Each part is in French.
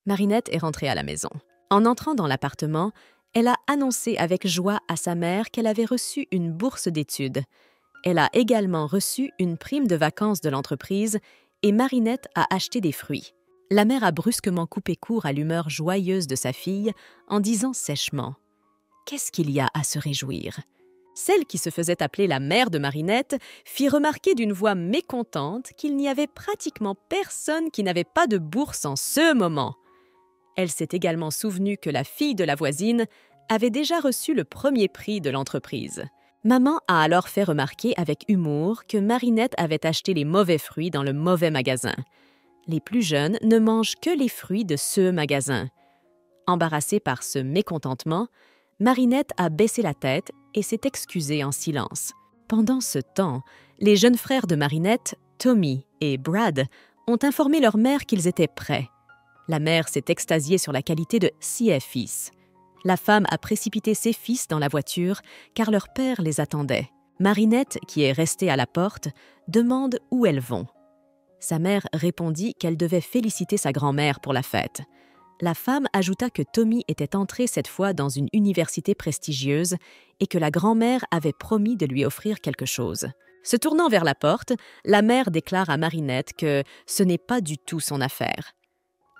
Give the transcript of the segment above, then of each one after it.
Marinette est rentrée à la maison. En entrant dans l'appartement, elle a annoncé avec joie à sa mère qu'elle avait reçu une bourse d'études. Elle a également reçu une prime de vacances de l'entreprise et Marinette a acheté des fruits. La mère a brusquement coupé court à l'humeur joyeuse de sa fille en disant sèchement « Qu'est-ce qu'il y a à se réjouir ?» Celle qui se faisait appeler la mère de Marinette fit remarquer d'une voix mécontente qu'il n'y avait pratiquement personne qui n'avait pas de bourse en ce moment. Elle s'est également souvenue que la fille de la voisine avait déjà reçu le premier prix de l'entreprise. Maman a alors fait remarquer avec humour que Marinette avait acheté les mauvais fruits dans le mauvais magasin. Les plus jeunes ne mangent que les fruits de ce magasin. Embarrassée par ce mécontentement, Marinette a baissé la tête et s'est excusée en silence. Pendant ce temps, les jeunes frères de Marinette, Tommy et Brad, ont informé leur mère qu'ils étaient prêts. La mère s'est extasiée sur la qualité de ses fils. La femme a précipité ses fils dans la voiture car leur père les attendait. Marinette, qui est restée à la porte, demande où elles vont. Sa mère répondit qu'elle devait féliciter sa grand-mère pour la fête. La femme ajouta que Tommy était entré cette fois dans une université prestigieuse et que la grand-mère avait promis de lui offrir quelque chose. Se tournant vers la porte, la mère déclare à Marinette que ce n'est pas du tout son affaire.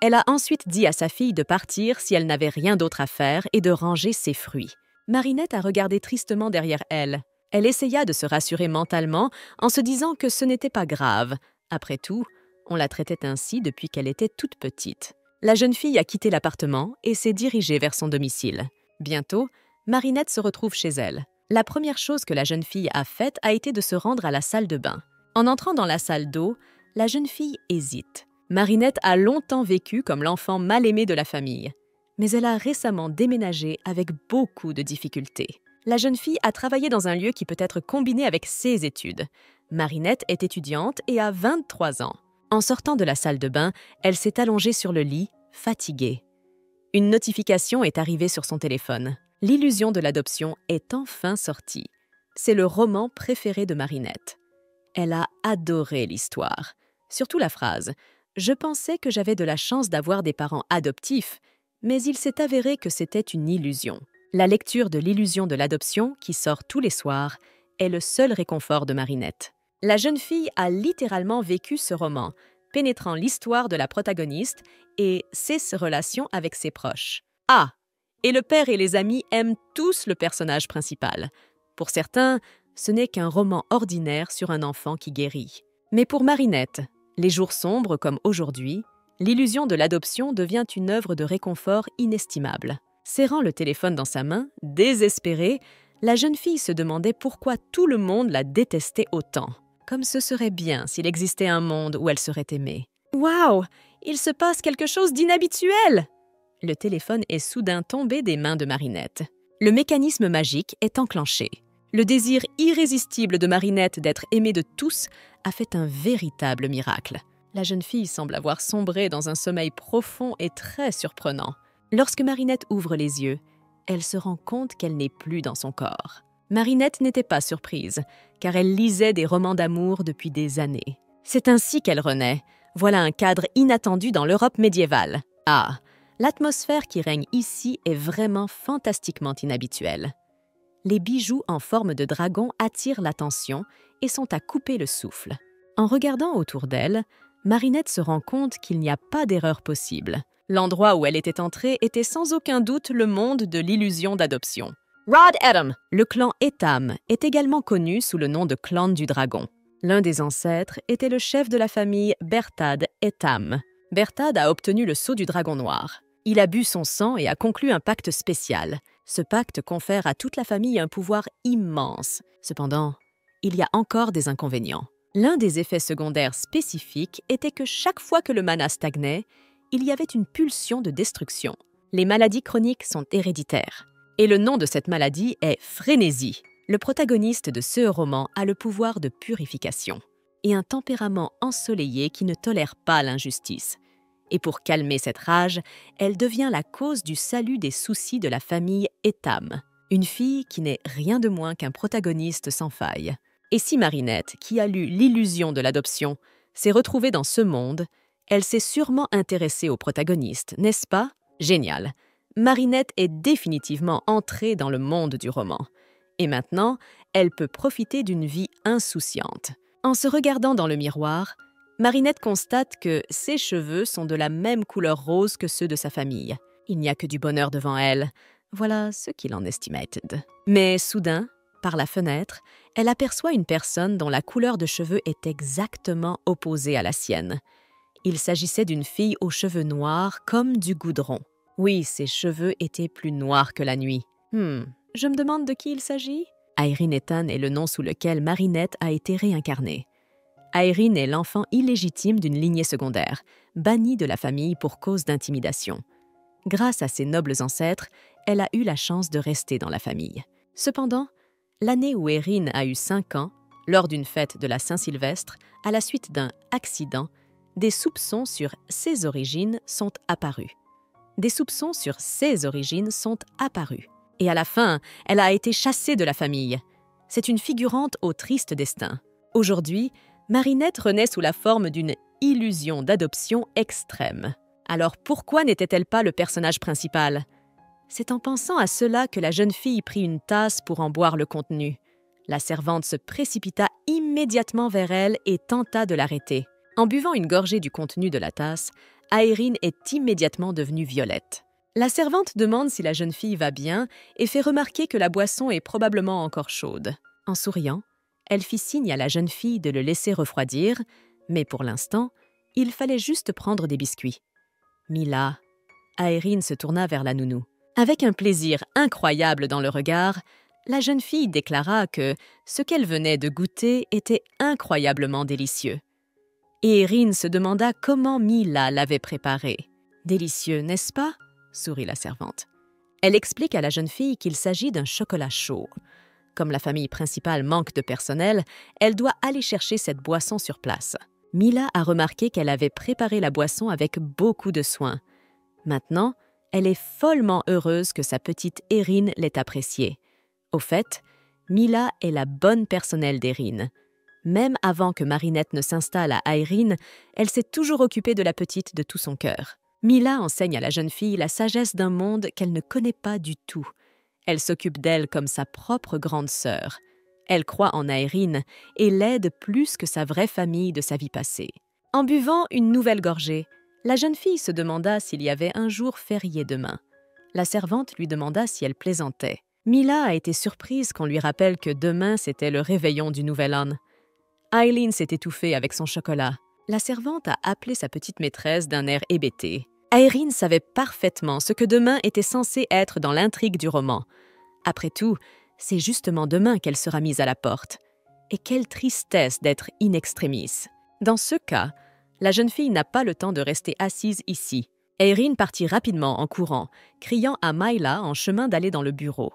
Elle a ensuite dit à sa fille de partir si elle n'avait rien d'autre à faire et de ranger ses fruits. Marinette a regardé tristement derrière elle. Elle essaya de se rassurer mentalement en se disant que ce n'était pas grave. Après tout, on la traitait ainsi depuis qu'elle était toute petite. La jeune fille a quitté l'appartement et s'est dirigée vers son domicile. Bientôt, Marinette se retrouve chez elle. La première chose que la jeune fille a faite a été de se rendre à la salle de bain. En entrant dans la salle d'eau, la jeune fille hésite. Marinette a longtemps vécu comme l'enfant mal aimé de la famille, mais elle a récemment déménagé avec beaucoup de difficultés. La jeune fille a travaillé dans un lieu qui peut être combiné avec ses études. Marinette est étudiante et a 23 ans. En sortant de la salle de bain, elle s'est allongée sur le lit, fatiguée. Une notification est arrivée sur son téléphone. L'illusion de l'adoption est enfin sortie. C'est le roman préféré de Marinette. Elle a adoré l'histoire, surtout la phrase « Je pensais que j'avais de la chance d'avoir des parents adoptifs, mais il s'est avéré que c'était une illusion. » La lecture de l'illusion de l'adoption, qui sort tous les soirs, est le seul réconfort de Marinette. La jeune fille a littéralement vécu ce roman, pénétrant l'histoire de la protagoniste et ses relations avec ses proches. Ah! Et le père et les amis aiment tous le personnage principal. Pour certains, ce n'est qu'un roman ordinaire sur un enfant qui guérit. Mais pour Marinette, les jours sombres comme aujourd'hui, l'illusion de l'adoption devient une œuvre de réconfort inestimable. Serrant le téléphone dans sa main, désespérée, la jeune fille se demandait pourquoi tout le monde la détestait autant. Comme ce serait bien s'il existait un monde où elle serait aimée. « Waouh! Il se passe quelque chose d'inhabituel !» Le téléphone est soudain tombé des mains de Marinette. Le mécanisme magique est enclenché. Le désir irrésistible de Marinette d'être aimée de tous a fait un véritable miracle. La jeune fille semble avoir sombré dans un sommeil profond et très surprenant. Lorsque Marinette ouvre les yeux, elle se rend compte qu'elle n'est plus dans son corps. Marinette n'était pas surprise, car elle lisait des romans d'amour depuis des années. C'est ainsi qu'elle renaît. Voilà un cadre inattendu dans l'Europe médiévale. Ah, l'atmosphère qui règne ici est vraiment fantastiquement inhabituelle. Les bijoux en forme de dragon attirent l'attention et sont à couper le souffle. En regardant autour d'elle, Marinette se rend compte qu'il n'y a pas d'erreur possible. L'endroit où elle était entrée était sans aucun doute le monde de l'illusion d'adoption. Rod Etam, le clan Etam, est également connu sous le nom de clan du dragon. L'un des ancêtres était le chef de la famille Berthad Etam. Berthad a obtenu le sceau du dragon noir. Il a bu son sang et a conclu un pacte spécial. Ce pacte confère à toute la famille un pouvoir immense. Cependant, il y a encore des inconvénients. L'un des effets secondaires spécifiques était que chaque fois que le mana stagnait, il y avait une pulsion de destruction. Les maladies chroniques sont héréditaires. Et le nom de cette maladie est frénésie. Le protagoniste de ce roman a le pouvoir de purification et un tempérament ensoleillé qui ne tolère pas l'injustice. Et pour calmer cette rage, elle devient la cause du salut des soucis de la famille Etam, une fille qui n'est rien de moins qu'un protagoniste sans faille. Et si Marinette, qui a lu l'illusion de l'adoption, s'est retrouvée dans ce monde, Elle s'est sûrement intéressée au protagoniste, n'est-ce pas? Génial! Marinette est définitivement entrée dans le monde du roman. Et maintenant, elle peut profiter d'une vie insouciante. En se regardant dans le miroir, Marinette constate que ses cheveux sont de la même couleur rose que ceux de sa famille. Il n'y a que du bonheur devant elle. Voilà ce qu'il en estimated. Mais soudain, par la fenêtre, elle aperçoit une personne dont la couleur de cheveux est exactement opposée à la sienne. Il s'agissait d'une fille aux cheveux noirs comme du goudron. Oui, ses cheveux étaient plus noirs que la nuit. Je me demande de qui il s'agit? Aeryn Ethan est le nom sous lequel Marinette a été réincarnée. Aeryn est l'enfant illégitime d'une lignée secondaire, bannie de la famille pour cause d'intimidation. Grâce à ses nobles ancêtres, elle a eu la chance de rester dans la famille. Cependant, l'année où Aeryn a eu 5 ans, lors d'une fête de la Saint-Sylvestre, à la suite d'un accident, des soupçons sur ses origines sont apparus. Et à la fin, elle a été chassée de la famille. C'est une figurante au triste destin. Aujourd'hui, Marinette renaît sous la forme d'une illusion d'adoption extrême. Alors pourquoi n'était-elle pas le personnage principal? C'est en pensant à cela que la jeune fille prit une tasse pour en boire le contenu. La servante se précipita immédiatement vers elle et tenta de l'arrêter. En buvant une gorgée du contenu de la tasse, Aeryn est immédiatement devenue violette. La servante demande si la jeune fille va bien et fait remarquer que la boisson est probablement encore chaude. En souriant, elle fit signe à la jeune fille de le laisser refroidir, mais pour l'instant, il fallait juste prendre des biscuits. Mila, Aeryn se tourna vers la nounou. Avec un plaisir incroyable dans le regard, la jeune fille déclara que ce qu'elle venait de goûter était incroyablement délicieux. Et Aeryn se demanda comment Mila l'avait préparé. « Délicieux, n'est-ce pas ?» sourit la servante. Elle explique à la jeune fille qu'il s'agit d'un chocolat chaud. Comme la famille principale manque de personnel, elle doit aller chercher cette boisson sur place. Mila a remarqué qu'elle avait préparé la boisson avec beaucoup de soin. Maintenant, elle est follement heureuse que sa petite Aeryn l'ait appréciée. Au fait, Mila est la bonne personnelle d'Aeryn. Même avant que Marinette ne s'installe à Aeryn, elle s'est toujours occupée de la petite de tout son cœur. Mila enseigne à la jeune fille la sagesse d'un monde qu'elle ne connaît pas du tout. Elle s'occupe d'elle comme sa propre grande sœur. Elle croit en Aeryn et l'aide plus que sa vraie famille de sa vie passée. En buvant une nouvelle gorgée, la jeune fille se demanda s'il y avait un jour férié demain. La servante lui demanda si elle plaisantait. Mila a été surprise qu'on lui rappelle que demain c'était le réveillon du Nouvel An. Aeryn s'est étouffée avec son chocolat. La servante a appelé sa petite maîtresse d'un air hébété. Aeryn savait parfaitement ce que demain était censé être dans l'intrigue du roman. Après tout, c'est justement demain qu'elle sera mise à la porte. Et quelle tristesse d'être in extremis. Dans ce cas, la jeune fille n'a pas le temps de rester assise ici. Aeryn partit rapidement en courant, criant à Myla en chemin d'aller dans le bureau.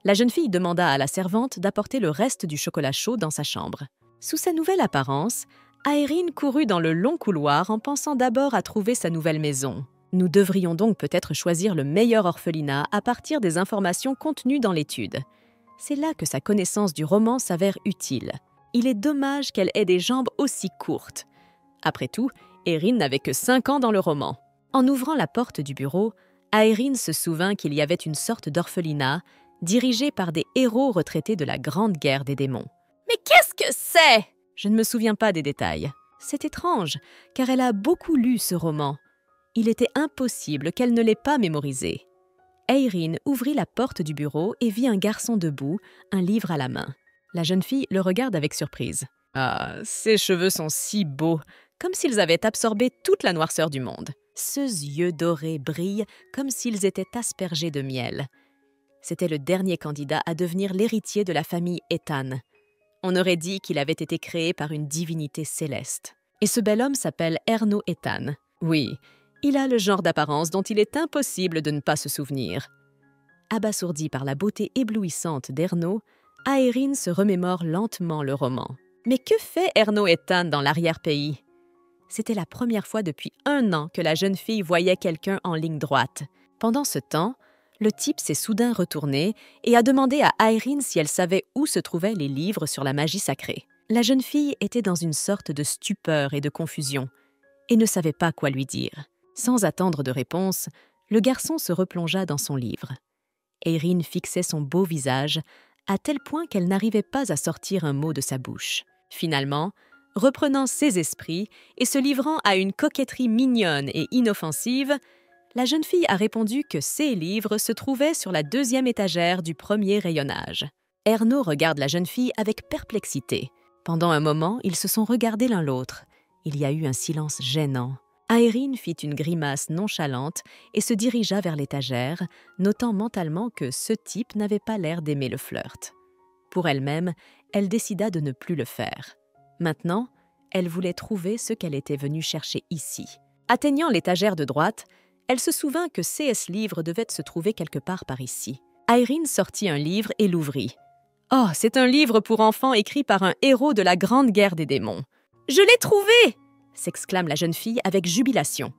La jeune fille demanda à la servante d'apporter le reste du chocolat chaud dans sa chambre. Sous sa nouvelle apparence, Aeryn courut dans le long couloir en pensant d'abord à trouver sa nouvelle maison. Nous devrions donc peut-être choisir le meilleur orphelinat à partir des informations contenues dans l'étude. C'est là que sa connaissance du roman s'avère utile. Il est dommage qu'elle ait des jambes aussi courtes. Après tout, Aeryn n'avait que 5 ans dans le roman. En ouvrant la porte du bureau, Aeryn se souvint qu'il y avait une sorte d'orphelinat dirigé par des héros retraités de la Grande Guerre des démons. « Mais qu'est-ce que c'est ?» Je ne me souviens pas des détails. C'est étrange, car elle a beaucoup lu ce roman. Il était impossible qu'elle ne l'ait pas mémorisé. Aeryn ouvrit la porte du bureau et vit un garçon debout, un livre à la main. La jeune fille le regarde avec surprise. « Ah, ses cheveux sont si beaux, comme s'ils avaient absorbé toute la noirceur du monde. Ses yeux dorés brillent comme s'ils étaient aspergés de miel. » C'était le dernier candidat à devenir l'héritier de la famille Ethan. On aurait dit qu'il avait été créé par une divinité céleste. Et ce bel homme s'appelle Erno Ethan. Oui, il a le genre d'apparence dont il est impossible de ne pas se souvenir. Abasourdi par la beauté éblouissante d'Erno, Aeryn se remémore lentement le roman. Mais que fait Erno Ethan dans l'arrière-pays? C'était la première fois depuis 1 an que la jeune fille voyait quelqu'un en ligne droite. Pendant ce temps, le type s'est soudain retourné et a demandé à Aeryn si elle savait où se trouvaient les livres sur la magie sacrée. La jeune fille était dans une sorte de stupeur et de confusion. et ne savait pas quoi lui dire. Sans attendre de réponse, le garçon se replongea dans son livre. Eirine fixait son beau visage, à tel point qu'elle n'arrivait pas à sortir un mot de sa bouche. Finalement, reprenant ses esprits et se livrant à une coquetterie mignonne et inoffensive, la jeune fille a répondu que ses livres se trouvaient sur la 2e étagère du premier rayonnage. Erno regarde la jeune fille avec perplexité. Pendant un moment, ils se sont regardés l'un l'autre. Il y a eu un silence gênant. Aérine fit une grimace nonchalante et se dirigea vers l'étagère, notant mentalement que ce type n'avait pas l'air d'aimer le flirt. Pour elle-même, elle décida de ne plus le faire. Maintenant, elle voulait trouver ce qu'elle était venue chercher ici. Atteignant l'étagère de droite, elle se souvint que C.S. Livre devait se trouver quelque part par ici. Aérine sortit un livre et l'ouvrit. « Oh, c'est un livre pour enfants écrit par un héros de la Grande Guerre des démons. »« Je l'ai trouvé !» s'exclame la jeune fille avec jubilation.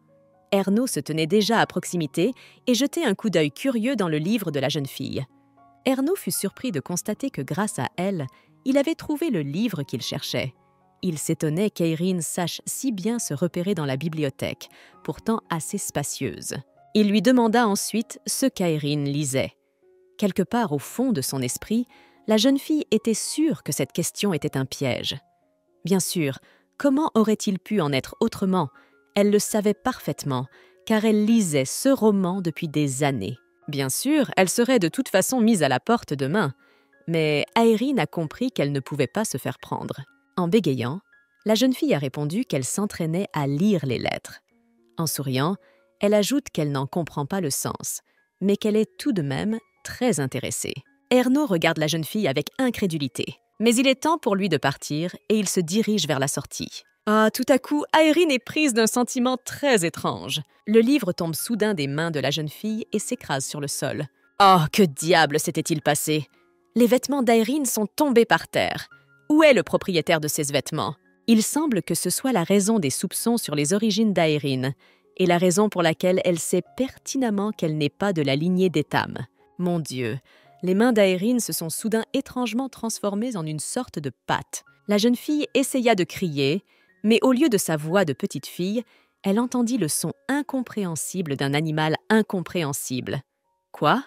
Erno se tenait déjà à proximité et jetait un coup d'œil curieux dans le livre de la jeune fille. Erno fut surpris de constater que grâce à elle, il avait trouvé le livre qu'il cherchait. Il s'étonnait qu'Aérine sache si bien se repérer dans la bibliothèque, pourtant assez spacieuse. Il lui demanda ensuite ce qu'Aérine lisait. Quelque part au fond de son esprit, la jeune fille était sûre que cette question était un piège. Bien sûr, comment aurait-il pu en être autrement? Elle le savait parfaitement, car elle lisait ce roman depuis des années. Bien sûr, elle serait de toute façon mise à la porte demain, mais Aérine a compris qu'elle ne pouvait pas se faire prendre. En bégayant, la jeune fille a répondu qu'elle s'entraînait à lire les lettres. En souriant, elle ajoute qu'elle n'en comprend pas le sens, mais qu'elle est tout de même très intéressée. Erno regarde la jeune fille avec incrédulité. Mais il est temps pour lui de partir et il se dirige vers la sortie. Ah, tout à coup, Aérine est prise d'un sentiment très étrange. Le livre tombe soudain des mains de la jeune fille et s'écrase sur le sol. Oh, que diable s'était-il passé? Les vêtements d'Aérine sont tombés par terre. Où est le propriétaire de ces vêtements? Il semble que ce soit la raison des soupçons sur les origines d'Aérine et la raison pour laquelle elle sait pertinemment qu'elle n'est pas de la lignée d'Étam. Mon Dieu, les mains d'Aérine se sont soudain étrangement transformées en une sorte de patte. La jeune fille essaya de crier, mais au lieu de sa voix de petite fille, elle entendit le son incompréhensible d'un animal incompréhensible. Quoi?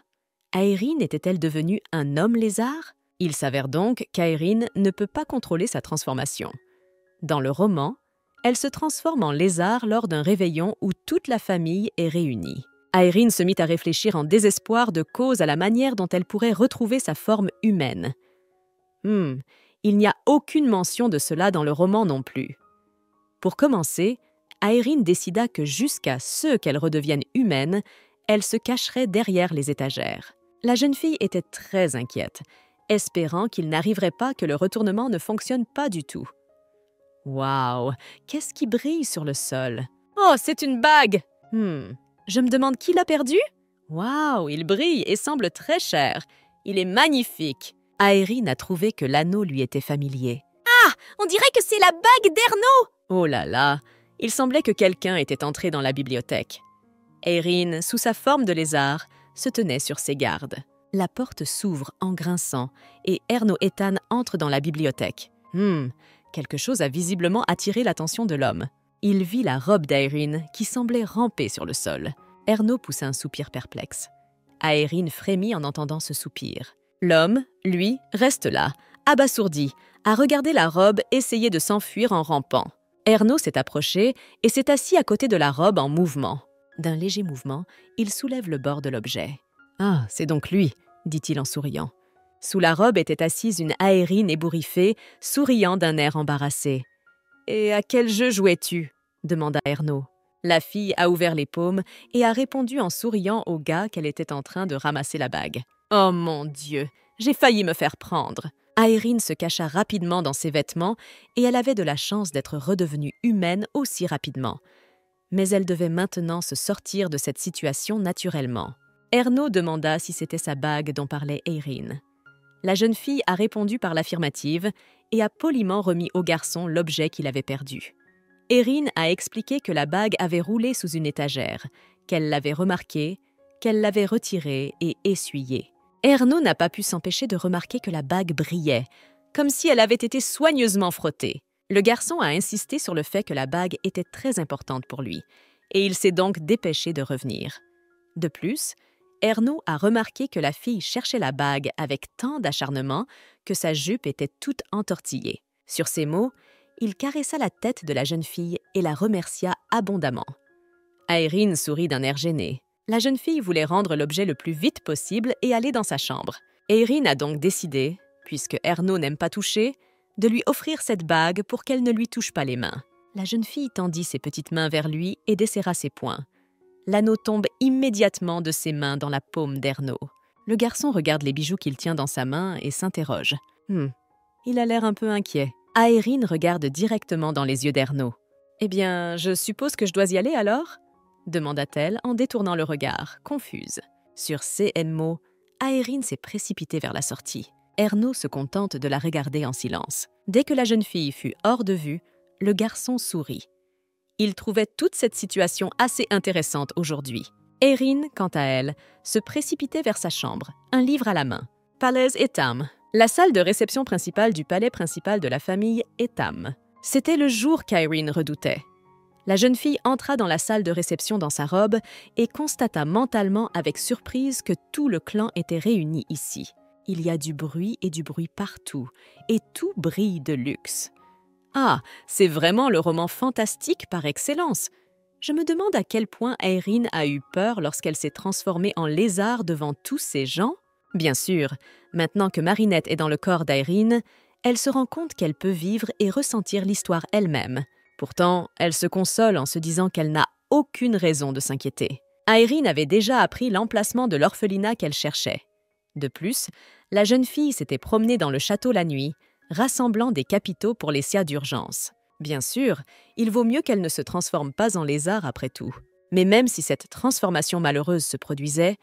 Aérine était-elle devenue un homme lézard? Il s'avère donc qu'Aérine ne peut pas contrôler sa transformation. Dans le roman, elle se transforme en lézard lors d'un réveillon où toute la famille est réunie. Aérine se mit à réfléchir en désespoir de cause à la manière dont elle pourrait retrouver sa forme humaine. Il n'y a aucune mention de cela dans le roman non plus. Pour commencer, Aérine décida que jusqu'à ce qu'elle redevienne humaine, elle se cacherait derrière les étagères. La jeune fille était très inquiète, espérant qu'il n'arriverait pas que le retournement ne fonctionne pas du tout. Waouh! Qu'est-ce qui brille sur le sol? Oh, c'est une bague! Je me demande qui l'a perdu? Waouh, il brille et semble très cher. Il est magnifique. Aérine a trouvé que l'anneau lui était familier. Ah, on dirait que c'est la bague d'Erno! Oh là là, il semblait que quelqu'un était entré dans la bibliothèque. Aérine, sous sa forme de lézard, se tenait sur ses gardes. La porte s'ouvre en grinçant et Erno Ethan entre dans la bibliothèque. Quelque chose a visiblement attiré l'attention de l'homme. Il vit la robe d'Aérine qui semblait ramper sur le sol. Erno poussa un soupir perplexe. Aérine frémit en entendant ce soupir. L'homme, lui, reste là, abasourdi, à regarder la robe essayer de s'enfuir en rampant. Erno s'est approché et s'est assis à côté de la robe en mouvement. D'un léger mouvement, il soulève le bord de l'objet. « Ah, c'est donc lui », dit-il en souriant. Sous la robe était assise une Aérine ébouriffée, souriant d'un air embarrassé. « Et à quel jeu jouais-tu » demanda Erno. La fille a ouvert les paumes et a répondu en souriant au gars qu'elle était en train de ramasser la bague. « Oh mon Dieu, j'ai failli me faire prendre !» Aérine se cacha rapidement dans ses vêtements et elle avait de la chance d'être redevenue humaine aussi rapidement. Mais elle devait maintenant se sortir de cette situation naturellement. Erno demanda si c'était sa bague dont parlait Aérine. La jeune fille a répondu par l'affirmative et a poliment remis au garçon l'objet qu'il avait perdu. Aérine a expliqué que la bague avait roulé sous une étagère, qu'elle l'avait remarquée, qu'elle l'avait retirée et essuyée. Erno n'a pas pu s'empêcher de remarquer que la bague brillait, comme si elle avait été soigneusement frottée. Le garçon a insisté sur le fait que la bague était très importante pour lui, et il s'est donc dépêché de revenir. De plus, Ernaud a remarqué que la fille cherchait la bague avec tant d'acharnement que sa jupe était toute entortillée. Sur ces mots, il caressa la tête de la jeune fille et la remercia abondamment. Aérine sourit d'un air gêné. La jeune fille voulait rendre l'objet le plus vite possible et aller dans sa chambre. Aérine a donc décidé, puisque Ernaud n'aime pas toucher, de lui offrir cette bague pour qu'elle ne lui touche pas les mains. La jeune fille tendit ses petites mains vers lui et desserra ses poings. L'anneau tombe immédiatement de ses mains dans la paume d'Ernaud. Le garçon regarde les bijoux qu'il tient dans sa main et s'interroge. Il a l'air un peu inquiet. Aérine regarde directement dans les yeux d'Ernaud. « Eh bien, je suppose que je dois y aller alors ?» demanda-t-elle en détournant le regard, confuse. Sur ces mots, Aérine s'est précipitée vers la sortie. Ernaud se contente de la regarder en silence. Dès que la jeune fille fut hors de vue, le garçon sourit. Il trouvait toute cette situation assez intéressante aujourd'hui. Aérine, quant à elle, se précipitait vers sa chambre, un livre à la main. Palais Etam, la salle de réception principale du palais principal de la famille Etam. C'était le jour qu'Aérine redoutait. La jeune fille entra dans la salle de réception dans sa robe et constata mentalement avec surprise que tout le clan était réuni ici. Il y a du bruit et du bruit partout, et tout brille de luxe. Ah, c'est vraiment le roman fantastique par excellence. Je me demande à quel point Aérine a eu peur lorsqu'elle s'est transformée en lézard devant tous ces gens. Bien sûr, maintenant que Marinette est dans le corps d'Aérine, elle se rend compte qu'elle peut vivre et ressentir l'histoire elle-même. Pourtant, elle se console en se disant qu'elle n'a aucune raison de s'inquiéter. Aérine avait déjà appris l'emplacement de l'orphelinat qu'elle cherchait. De plus, la jeune fille s'était promenée dans le château la nuit, rassemblant des capitaux pour les cas d'urgence. Bien sûr, il vaut mieux qu'elle ne se transforme pas en lézard après tout. Mais même si cette transformation malheureuse se produisait,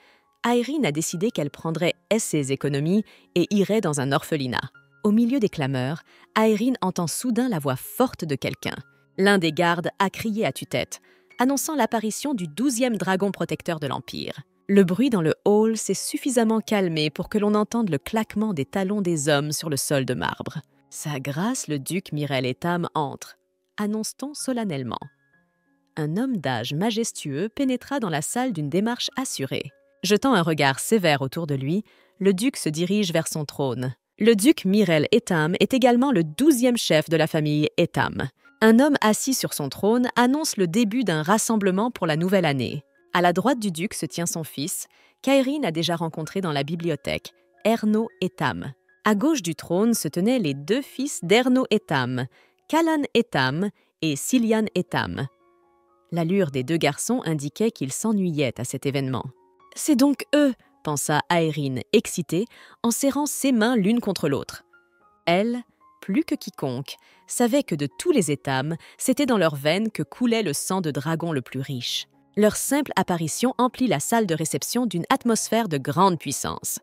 Aérine a décidé qu'elle prendrait ses économies et irait dans un orphelinat. Au milieu des clameurs, Aérine entend soudain la voix forte de quelqu'un. L'un des gardes a crié à tue-tête, annonçant l'apparition du 12e dragon protecteur de l'Empire. Le bruit dans le hall s'est suffisamment calmé pour que l'on entende le claquement des talons des hommes sur le sol de marbre. « Sa grâce, le duc Mirel Etam entre », annonce-t-on solennellement. Un homme d'âge majestueux pénétra dans la salle d'une démarche assurée. Jetant un regard sévère autour de lui, le duc se dirige vers son trône. Le duc Mirel Etam est également le 12e chef de la famille Etam. Un homme assis sur son trône annonce le début d'un rassemblement pour la nouvelle année. À la droite du duc se tient son fils, qu'Aérine a déjà rencontré dans la bibliothèque, Ernaud Etam. À gauche du trône se tenaient les deux fils d'Ernaud Etam, Callan Etam et Cillian Etam. L'allure des deux garçons indiquait qu'ils s'ennuyaient à cet événement. « C'est donc eux !» pensa Aérine, excitée, en serrant ses mains l'une contre l'autre. Elle, plus que quiconque, savait que de tous les Etam, c'était dans leurs veines que coulait le sang de dragon le plus riche. Leur simple apparition emplit la salle de réception d'une atmosphère de grande puissance,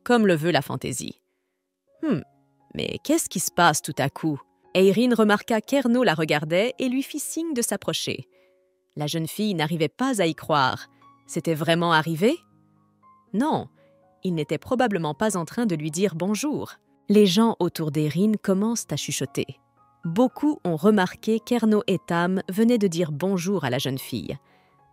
comme le veut la fantaisie. Mais qu'est-ce qui se passe tout à coup? Aérine remarqua qu'Ernaud la regardait et lui fit signe de s'approcher. La jeune fille n'arrivait pas à y croire. C'était vraiment arrivé? Non, il n'était probablement pas en train de lui dire bonjour. Les gens autour d'Aérine commencent à chuchoter. Beaucoup ont remarqué qu'Ernaud Etam venait de dire bonjour à la jeune fille.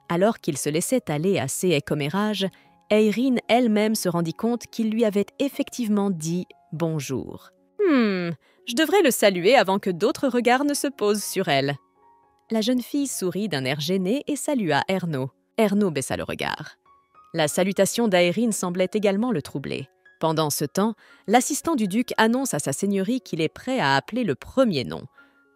Alors qu'il se laissait aller à ses commérages, Aérine elle-même se rendit compte qu'il lui avait effectivement dit bonjour. Je devrais le saluer avant que d'autres regards ne se posent sur elle. La jeune fille sourit d'un air gêné et salua Ernaud. Ernaud baissa le regard. La salutation d'Aérine semblait également le troubler. Pendant ce temps, l'assistant du duc annonce à sa seigneurie qu'il est prêt à appeler le premier nom.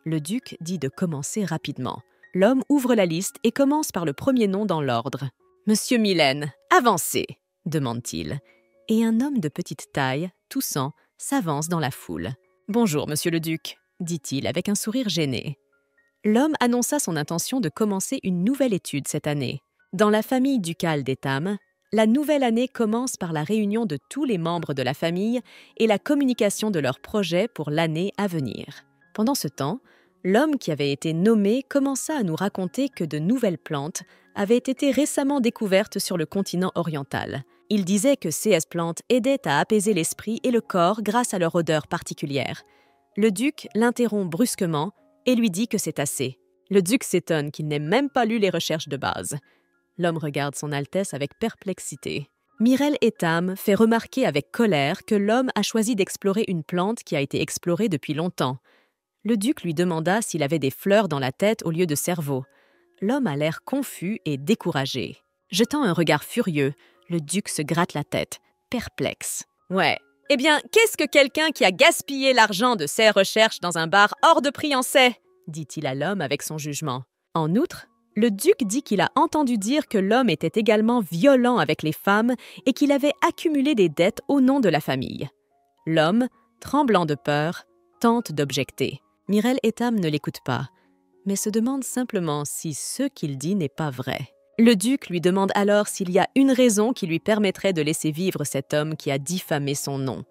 Le duc dit de commencer rapidement. L'homme ouvre la liste et commence par le premier nom dans l'ordre. « Monsieur Mylène, avancez !» demande-t-il. Et un homme de petite taille, toussant, s'avance dans la foule. « Bonjour, monsieur le duc !» dit-il avec un sourire gêné. L'homme annonça son intention de commencer une nouvelle étude cette année. Dans la famille ducale d'Etam, la nouvelle année commence par la réunion de tous les membres de la famille et la communication de leurs projets pour l'année à venir. Pendant ce temps, l'homme qui avait été nommé commença à nous raconter que de nouvelles plantes avaient été récemment découvertes sur le continent oriental. Il disait que ces plantes aidaient à apaiser l'esprit et le corps grâce à leur odeur particulière. Le duc l'interrompt brusquement et lui dit que c'est assez. Le duc s'étonne qu'il n'ait même pas lu les recherches de base. L'homme regarde son Altesse avec perplexité. Mirel Etam fait remarquer avec colère que l'homme a choisi d'explorer une plante qui a été explorée depuis longtemps. Le duc lui demanda s'il avait des fleurs dans la tête au lieu de cerveau. L'homme a l'air confus et découragé. Jetant un regard furieux, le duc se gratte la tête, perplexe. « Ouais, eh bien, qu'est-ce que quelqu'un qui a gaspillé l'argent de ses recherches dans un bar hors de prix en sait ?» dit-il à l'homme avec son jugement. En outre, le duc dit qu'il a entendu dire que l'homme était également violent avec les femmes et qu'il avait accumulé des dettes au nom de la famille. L'homme, tremblant de peur, tente d'objecter. Mirel Etam ne l'écoute pas, mais se demande simplement si ce qu'il dit n'est pas vrai. Le duc lui demande alors s'il y a une raison qui lui permettrait de laisser vivre cet homme qui a diffamé son nom.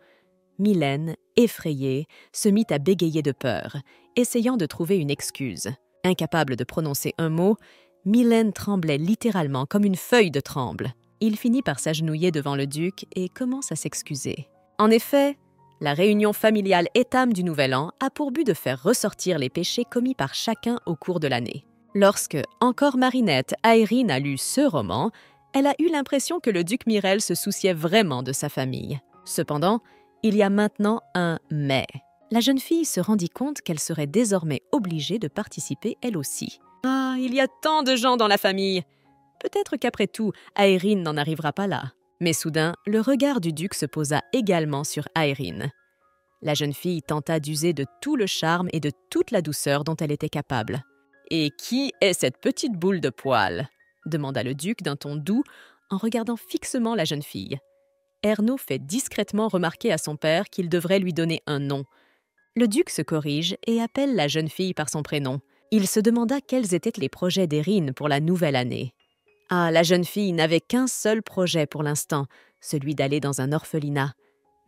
Mylène, effrayée, se mit à bégayer de peur, essayant de trouver une excuse. Incapable de prononcer un mot, Mylène tremblait littéralement comme une feuille de tremble. Il finit par s'agenouiller devant le duc et commence à s'excuser. En effet, la réunion familiale Etam du Nouvel An a pour but de faire ressortir les péchés commis par chacun au cours de l'année. Lorsque, encore marinette, Aérine a lu ce roman, elle a eu l'impression que le duc Mirel se souciait vraiment de sa famille. Cependant, il y a maintenant un « mais ». La jeune fille se rendit compte qu'elle serait désormais obligée de participer elle aussi. Ah, il y a tant de gens dans la famille! Peut-être qu'après tout, Aérine n'en arrivera pas là. Mais soudain, le regard du duc se posa également sur Aérine. La jeune fille tenta d'user de tout le charme et de toute la douceur dont elle était capable. « Et qui est cette petite boule de poil ?» demanda le duc d'un ton doux en regardant fixement la jeune fille. Ernaud fait discrètement remarquer à son père qu'il devrait lui donner un nom. Le duc se corrige et appelle la jeune fille par son prénom. Il se demanda quels étaient les projets d'Erin pour la nouvelle année. Ah, la jeune fille n'avait qu'un seul projet pour l'instant, celui d'aller dans un orphelinat.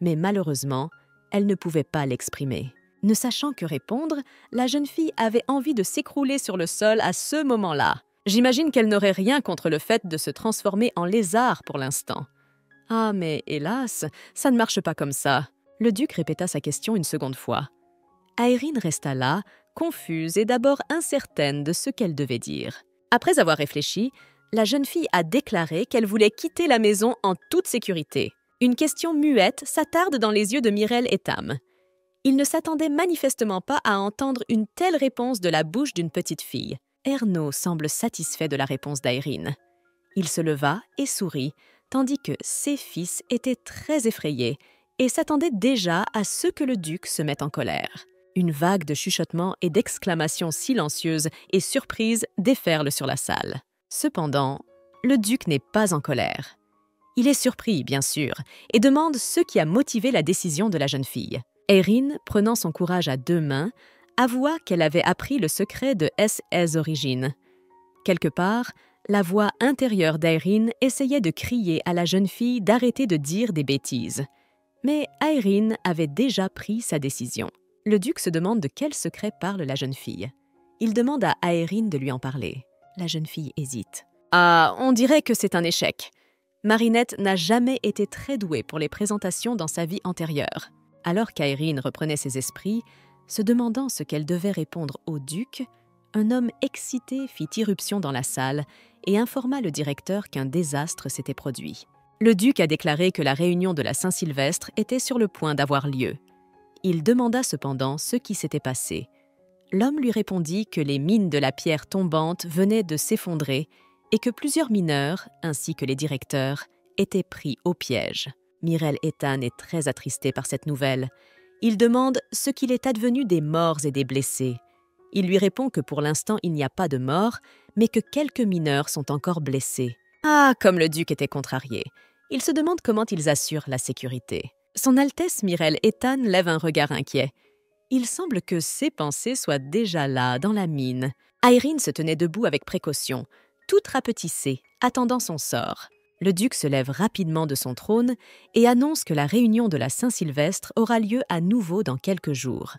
Mais malheureusement, elle ne pouvait pas l'exprimer. Ne sachant que répondre, la jeune fille avait envie de s'écrouler sur le sol à ce moment-là. J'imagine qu'elle n'aurait rien contre le fait de se transformer en lézard pour l'instant. Ah, mais hélas, ça ne marche pas comme ça. Le duc répéta sa question une seconde fois. Aérine resta là, confuse et d'abord incertaine de ce qu'elle devait dire. Après avoir réfléchi, la jeune fille a déclaré qu'elle voulait quitter la maison en toute sécurité. Une question muette s'attarde dans les yeux de Mirel Etam. Il ne s'attendait manifestement pas à entendre une telle réponse de la bouche d'une petite fille. Ernaud semble satisfait de la réponse d'Aérine. Il se leva et sourit, tandis que ses fils étaient très effrayés et s'attendaient déjà à ce que le duc se mette en colère. Une vague de chuchotements et d'exclamations silencieuses et surprises déferle sur la salle. Cependant, le duc n'est pas en colère. Il est surpris, bien sûr, et demande ce qui a motivé la décision de la jeune fille. Aérine, prenant son courage à deux mains, avoua qu'elle avait appris le secret de S.S. Origine. Quelque part, la voix intérieure d'Aérine essayait de crier à la jeune fille d'arrêter de dire des bêtises. Mais Aérine avait déjà pris sa décision. Le duc se demande de quel secret parle la jeune fille. Il demande à Aérine de lui en parler. La jeune fille hésite. « Ah, on dirait que c'est un échec. Marinette n'a jamais été très douée pour les présentations dans sa vie antérieure. » Alors qu'Aérine reprenait ses esprits, se demandant ce qu'elle devait répondre au duc, un homme excité fit irruption dans la salle et informa le directeur qu'un désastre s'était produit. Le duc a déclaré que la réunion de la Saint-Sylvestre était sur le point d'avoir lieu. Il demanda cependant ce qui s'était passé. L'homme lui répondit que les mines de la pierre tombante venaient de s'effondrer et que plusieurs mineurs, ainsi que les directeurs, étaient pris au piège. Mirel Etam est très attristé par cette nouvelle. Il demande ce qu'il est advenu des morts et des blessés. Il lui répond que pour l'instant il n'y a pas de morts, mais que quelques mineurs sont encore blessés. Ah, comme le duc était contrarié. Il se demande comment ils assurent la sécurité. Son Altesse Mirel Etam lève un regard inquiet. Il semble que ses pensées soient déjà là, dans la mine. Aérine se tenait debout avec précaution, toute rapetissée, attendant son sort. Le duc se lève rapidement de son trône et annonce que la réunion de la Saint-Sylvestre aura lieu à nouveau dans quelques jours.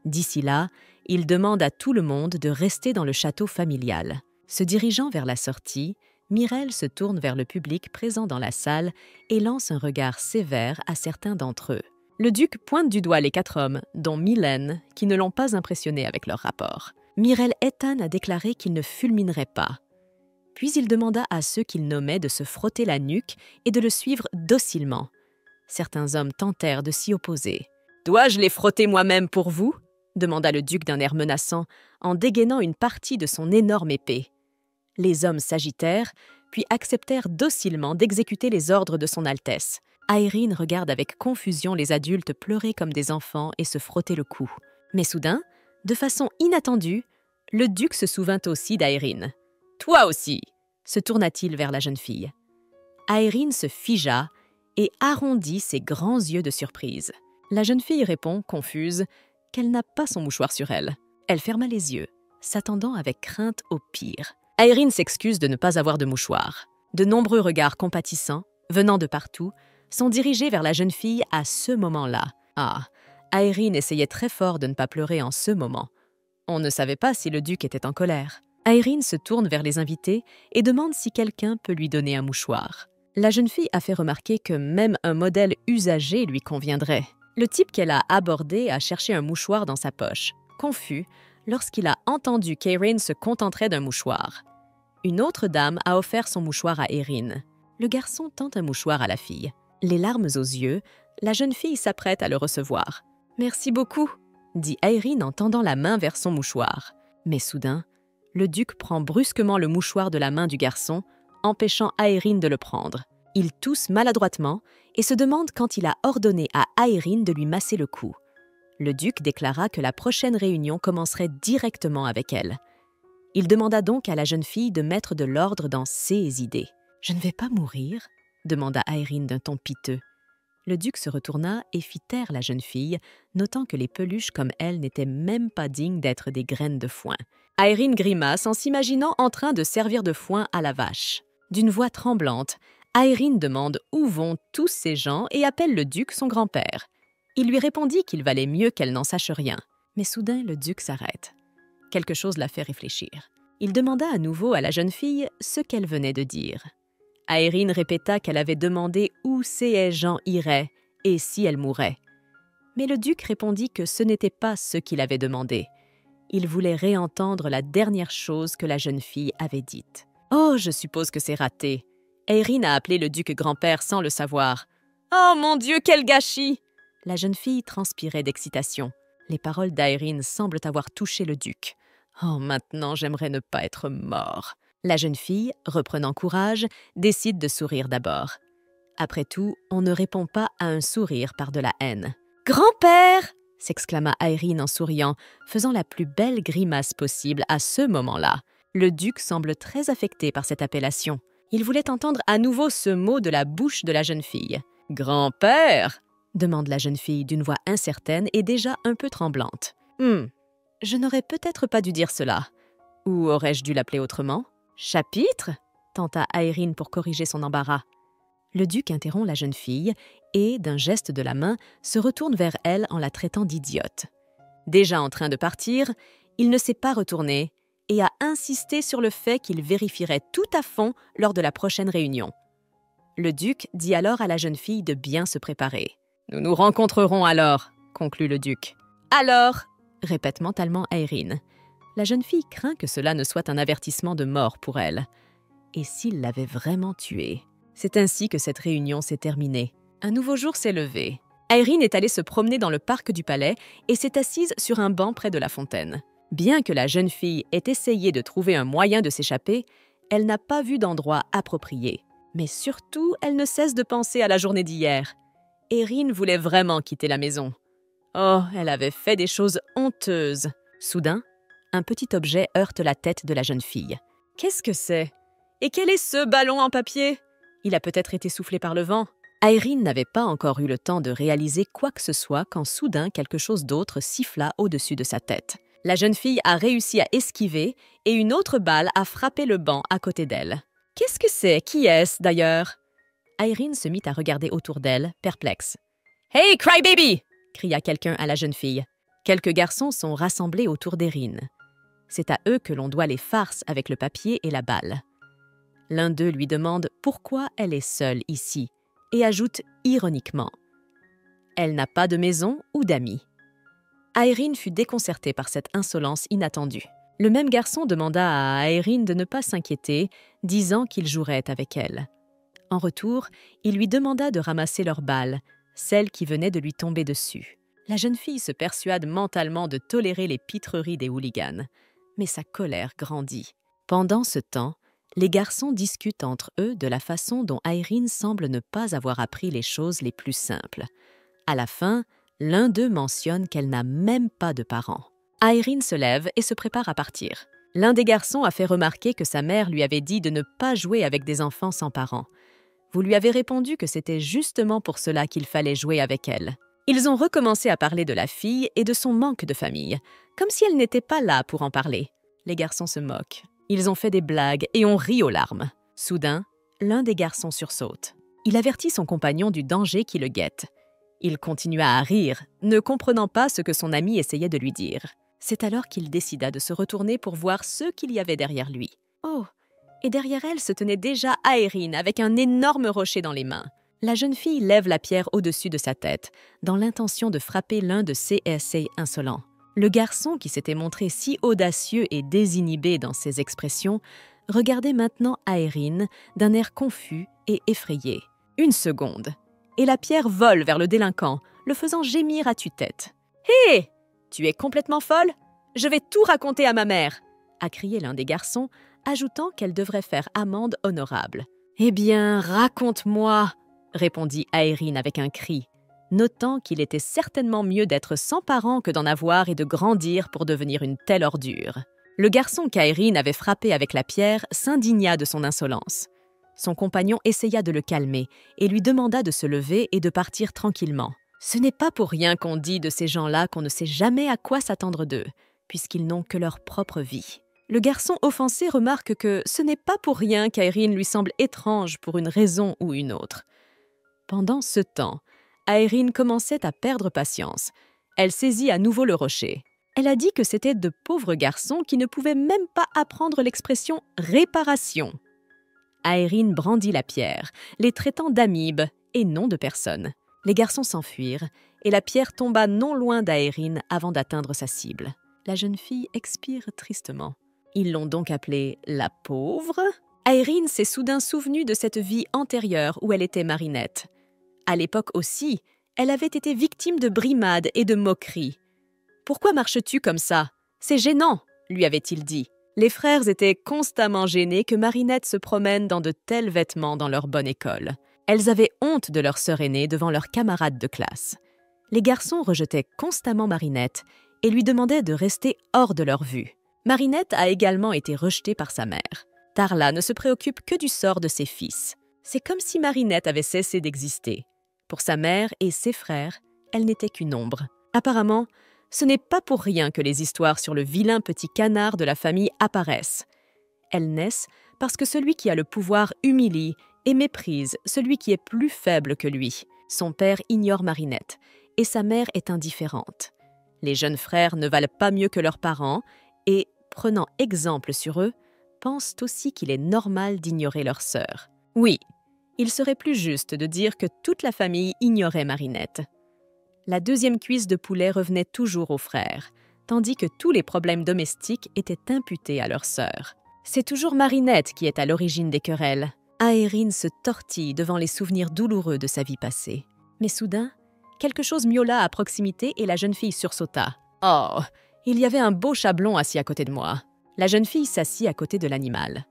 D'ici là, il demande à tout le monde de rester dans le château familial. Se dirigeant vers la sortie, Mirel se tourne vers le public présent dans la salle et lance un regard sévère à certains d'entre eux. Le duc pointe du doigt les 4 hommes, dont Mylène, qui ne l'ont pas impressionné avec leur rapport. Mirel Ethan a déclaré qu'il ne fulminerait pas. Puis il demanda à ceux qu'il nommait de se frotter la nuque et de le suivre docilement. Certains hommes tentèrent de s'y opposer. « Dois-je les frotter moi-même pour vous ?» demanda le duc d'un air menaçant, en dégainant une partie de son énorme épée. Les hommes s'agitèrent, puis acceptèrent docilement d'exécuter les ordres de son Altesse. Aeryn regarde avec confusion les adultes pleurer comme des enfants et se frotter le cou. Mais soudain, de façon inattendue, le duc se souvint aussi d'Aeryn. « Toi aussi !» se tourna-t-il vers la jeune fille. Aeryn se figea et arrondit ses grands yeux de surprise. La jeune fille répond, confuse, qu'elle n'a pas son mouchoir sur elle. Elle ferma les yeux, s'attendant avec crainte au pire. Aeryn s'excuse de ne pas avoir de mouchoir. De nombreux regards compatissants, venant de partout, sont dirigés vers la jeune fille à ce moment-là. Ah, Aeryn essayait très fort de ne pas pleurer en ce moment. On ne savait pas si le duc était en colère. Aeryn se tourne vers les invités et demande si quelqu'un peut lui donner un mouchoir. La jeune fille a fait remarquer que même un modèle usagé lui conviendrait. Le type qu'elle a abordé a cherché un mouchoir dans sa poche, confus, lorsqu'il a entendu qu'Aeryn se contenterait d'un mouchoir. Une autre dame a offert son mouchoir à Aeryn. Le garçon tend un mouchoir à la fille. Les larmes aux yeux, la jeune fille s'apprête à le recevoir. « Merci beaucoup », dit Aeryn en tendant la main vers son mouchoir. Mais soudain, le duc prend brusquement le mouchoir de la main du garçon, empêchant Aeryn de le prendre. Il tousse maladroitement et se demande quand il a ordonné à Aeryn de lui masser le cou. Le duc déclara que la prochaine réunion commencerait directement avec elle. Il demanda donc à la jeune fille de mettre de l'ordre dans ses idées. « Je ne vais pas mourir ?» demanda Aeryn d'un ton piteux. Le duc se retourna et fit taire la jeune fille, notant que les peluches comme elle n'étaient même pas dignes d'être des graines de foin. Aeryn grimace en s'imaginant en train de servir de foin à la vache. D'une voix tremblante, Aeryn demande où vont tous ces gens et appelle le duc son grand-père. Il lui répondit qu'il valait mieux qu'elle n'en sache rien. Mais soudain, le duc s'arrête. Quelque chose l'a fait réfléchir. Il demanda à nouveau à la jeune fille ce qu'elle venait de dire. Aeryn répéta qu'elle avait demandé où ces gens iraient et si elle mourait. Mais le duc répondit que ce n'était pas ce qu'il avait demandé. Il voulait réentendre la dernière chose que la jeune fille avait dite. « Oh, je suppose que c'est raté. » Aeryn a appelé le duc grand-père sans le savoir. « Oh mon Dieu, quel gâchis !» La jeune fille transpirait d'excitation. Les paroles d'Aeryn semblent avoir touché le duc. « Oh, maintenant, j'aimerais ne pas être mort. » La jeune fille, reprenant courage, décide de sourire d'abord. Après tout, on ne répond pas à un sourire par de la haine. « Grand-père !» s'exclama Aeryn en souriant, faisant la plus belle grimace possible à ce moment-là. Le duc semble très affecté par cette appellation. Il voulait entendre à nouveau ce mot de la bouche de la jeune fille. « Grand-père !» demande la jeune fille d'une voix incertaine et déjà un peu tremblante. « Je n'aurais peut-être pas dû dire cela. Ou aurais-je dû l'appeler autrement ? » « Chapitre ?» tenta Aeryn pour corriger son embarras. Le duc interrompt la jeune fille et, d'un geste de la main, se retourne vers elle en la traitant d'idiote. Déjà en train de partir, il ne s'est pas retourné et a insisté sur le fait qu'il vérifierait tout à fond lors de la prochaine réunion. Le duc dit alors à la jeune fille de bien se préparer. « Nous nous rencontrerons alors », conclut le duc. « Alors ?» répète mentalement Aeryn. La jeune fille craint que cela ne soit un avertissement de mort pour elle. Et s'il l'avait vraiment tuée? C'est ainsi que cette réunion s'est terminée. Un nouveau jour s'est levé. Aeryn est allée se promener dans le parc du palais et s'est assise sur un banc près de la fontaine. Bien que la jeune fille ait essayé de trouver un moyen de s'échapper, elle n'a pas vu d'endroit approprié. Mais surtout, elle ne cesse de penser à la journée d'hier. Aeryn voulait vraiment quitter la maison. Oh, elle avait fait des choses honteuses. Soudain, un petit objet heurte la tête de la jeune fille. Qu'est-ce que c'est? Et quel est ce ballon en papier? Il a peut-être été soufflé par le vent. Aeryn n'avait pas encore eu le temps de réaliser quoi que ce soit quand soudain quelque chose d'autre siffla au-dessus de sa tête. La jeune fille a réussi à esquiver et une autre balle a frappé le banc à côté d'elle. Qu'est-ce que c'est? Qui est-ce d'ailleurs? Aeryn se mit à regarder autour d'elle, perplexe. « Hey, crybaby !» cria quelqu'un à la jeune fille. Quelques garçons sont rassemblés autour d'Aeryn. C'est à eux que l'on doit les farces avec le papier et la balle. L'un d'eux lui demande pourquoi elle est seule ici et ajoute ironiquement Elle n'a pas de maison ou d'amis. Aeryn fut déconcertée par cette insolence inattendue. Le même garçon demanda à Aeryn de ne pas s'inquiéter, disant qu'il jouerait avec elle. En retour, il lui demanda de ramasser leurs balles, celles qui venaient de lui tomber dessus. La jeune fille se persuade mentalement de tolérer les pitreries des hooligans, mais sa colère grandit. Pendant ce temps, les garçons discutent entre eux de la façon dont Aeryn semble ne pas avoir appris les choses les plus simples. À la fin, l'un d'eux mentionne qu'elle n'a même pas de parents. Aeryn se lève et se prépare à partir. L'un des garçons a fait remarquer que sa mère lui avait dit de ne pas jouer avec des enfants sans parents. Vous lui avez répondu que c'était justement pour cela qu'il fallait jouer avec elle. Ils ont recommencé à parler de la fille et de son manque de famille, comme si elle n'était pas là pour en parler. Les garçons se moquent. Ils ont fait des blagues et ont ri aux larmes. Soudain, l'un des garçons sursaute. Il avertit son compagnon du danger qui le guette. Il continua à rire, ne comprenant pas ce que son ami essayait de lui dire. C'est alors qu'il décida de se retourner pour voir ce qu'il y avait derrière lui. Oh! Et derrière elle se tenait déjà Aeryn avec un énorme rocher dans les mains. La jeune fille lève la pierre au-dessus de sa tête, dans l'intention de frapper l'un de ces essais insolents. Le garçon, qui s'était montré si audacieux et désinhibé dans ses expressions, regardait maintenant Aeryn d'un air confus et effrayé. Une seconde, et la pierre vole vers le délinquant, le faisant gémir à tue-tête. « Hé! Tu es complètement folle? Je vais tout raconter à ma mère !» a crié l'un des garçons, ajoutant qu'elle devrait faire amende honorable. « Eh bien, raconte-moi !» répondit Aeryn avec un cri, notant qu'il était certainement mieux d'être sans parents que d'en avoir et de grandir pour devenir une telle ordure. Le garçon qu'Aeryn avait frappé avec la pierre s'indigna de son insolence. Son compagnon essaya de le calmer et lui demanda de se lever et de partir tranquillement. Ce n'est pas pour rien qu'on dit de ces gens-là qu'on ne sait jamais à quoi s'attendre d'eux, puisqu'ils n'ont que leur propre vie. Le garçon offensé remarque que ce n'est pas pour rien qu'Aeryn lui semble étrange pour une raison ou une autre. Pendant ce temps, Aeryn commençait à perdre patience. Elle saisit à nouveau le rocher. Elle a dit que c'était de pauvres garçons qui ne pouvaient même pas apprendre l'expression « réparation ». Aeryn brandit la pierre, les traitant d'amibes et non de personnes. Les garçons s'enfuirent et la pierre tomba non loin d'Aeryn avant d'atteindre sa cible. La jeune fille expire tristement. Ils l'ont donc appelée « la pauvre ». Aeryn s'est soudain souvenue de cette vie antérieure où elle était marinette. À l'époque aussi, elle avait été victime de brimades et de moqueries. « Pourquoi marches-tu comme ça? C'est gênant !» lui avait-il dit. Les frères étaient constamment gênés que Marinette se promène dans de tels vêtements dans leur bonne école. Elles avaient honte de leur sœur aînée devant leurs camarades de classe. Les garçons rejetaient constamment Marinette et lui demandaient de rester hors de leur vue. Marinette a également été rejetée par sa mère. Tarla ne se préoccupe que du sort de ses fils. C'est comme si Marinette avait cessé d'exister. Pour sa mère et ses frères, elle n'était qu'une ombre. Apparemment, ce n'est pas pour rien que les histoires sur le vilain petit canard de la famille apparaissent. Elles naissent parce que celui qui a le pouvoir humilie et méprise celui qui est plus faible que lui. Son père ignore Marinette et sa mère est indifférente. Les jeunes frères ne valent pas mieux que leurs parents et, prenant exemple sur eux, pensent aussi qu'il est normal d'ignorer leur sœur. Oui, il serait plus juste de dire que toute la famille ignorait Marinette. La deuxième cuisse de poulet revenait toujours aux frères, tandis que tous les problèmes domestiques étaient imputés à leur sœur. C'est toujours Marinette qui est à l'origine des querelles. Aeryn se tortille devant les souvenirs douloureux de sa vie passée. Mais soudain, quelque chose miaula à proximité et la jeune fille sursauta. « Oh, il y avait un beau chat blond assis à côté de moi. » La jeune fille s'assit à côté de l'animal.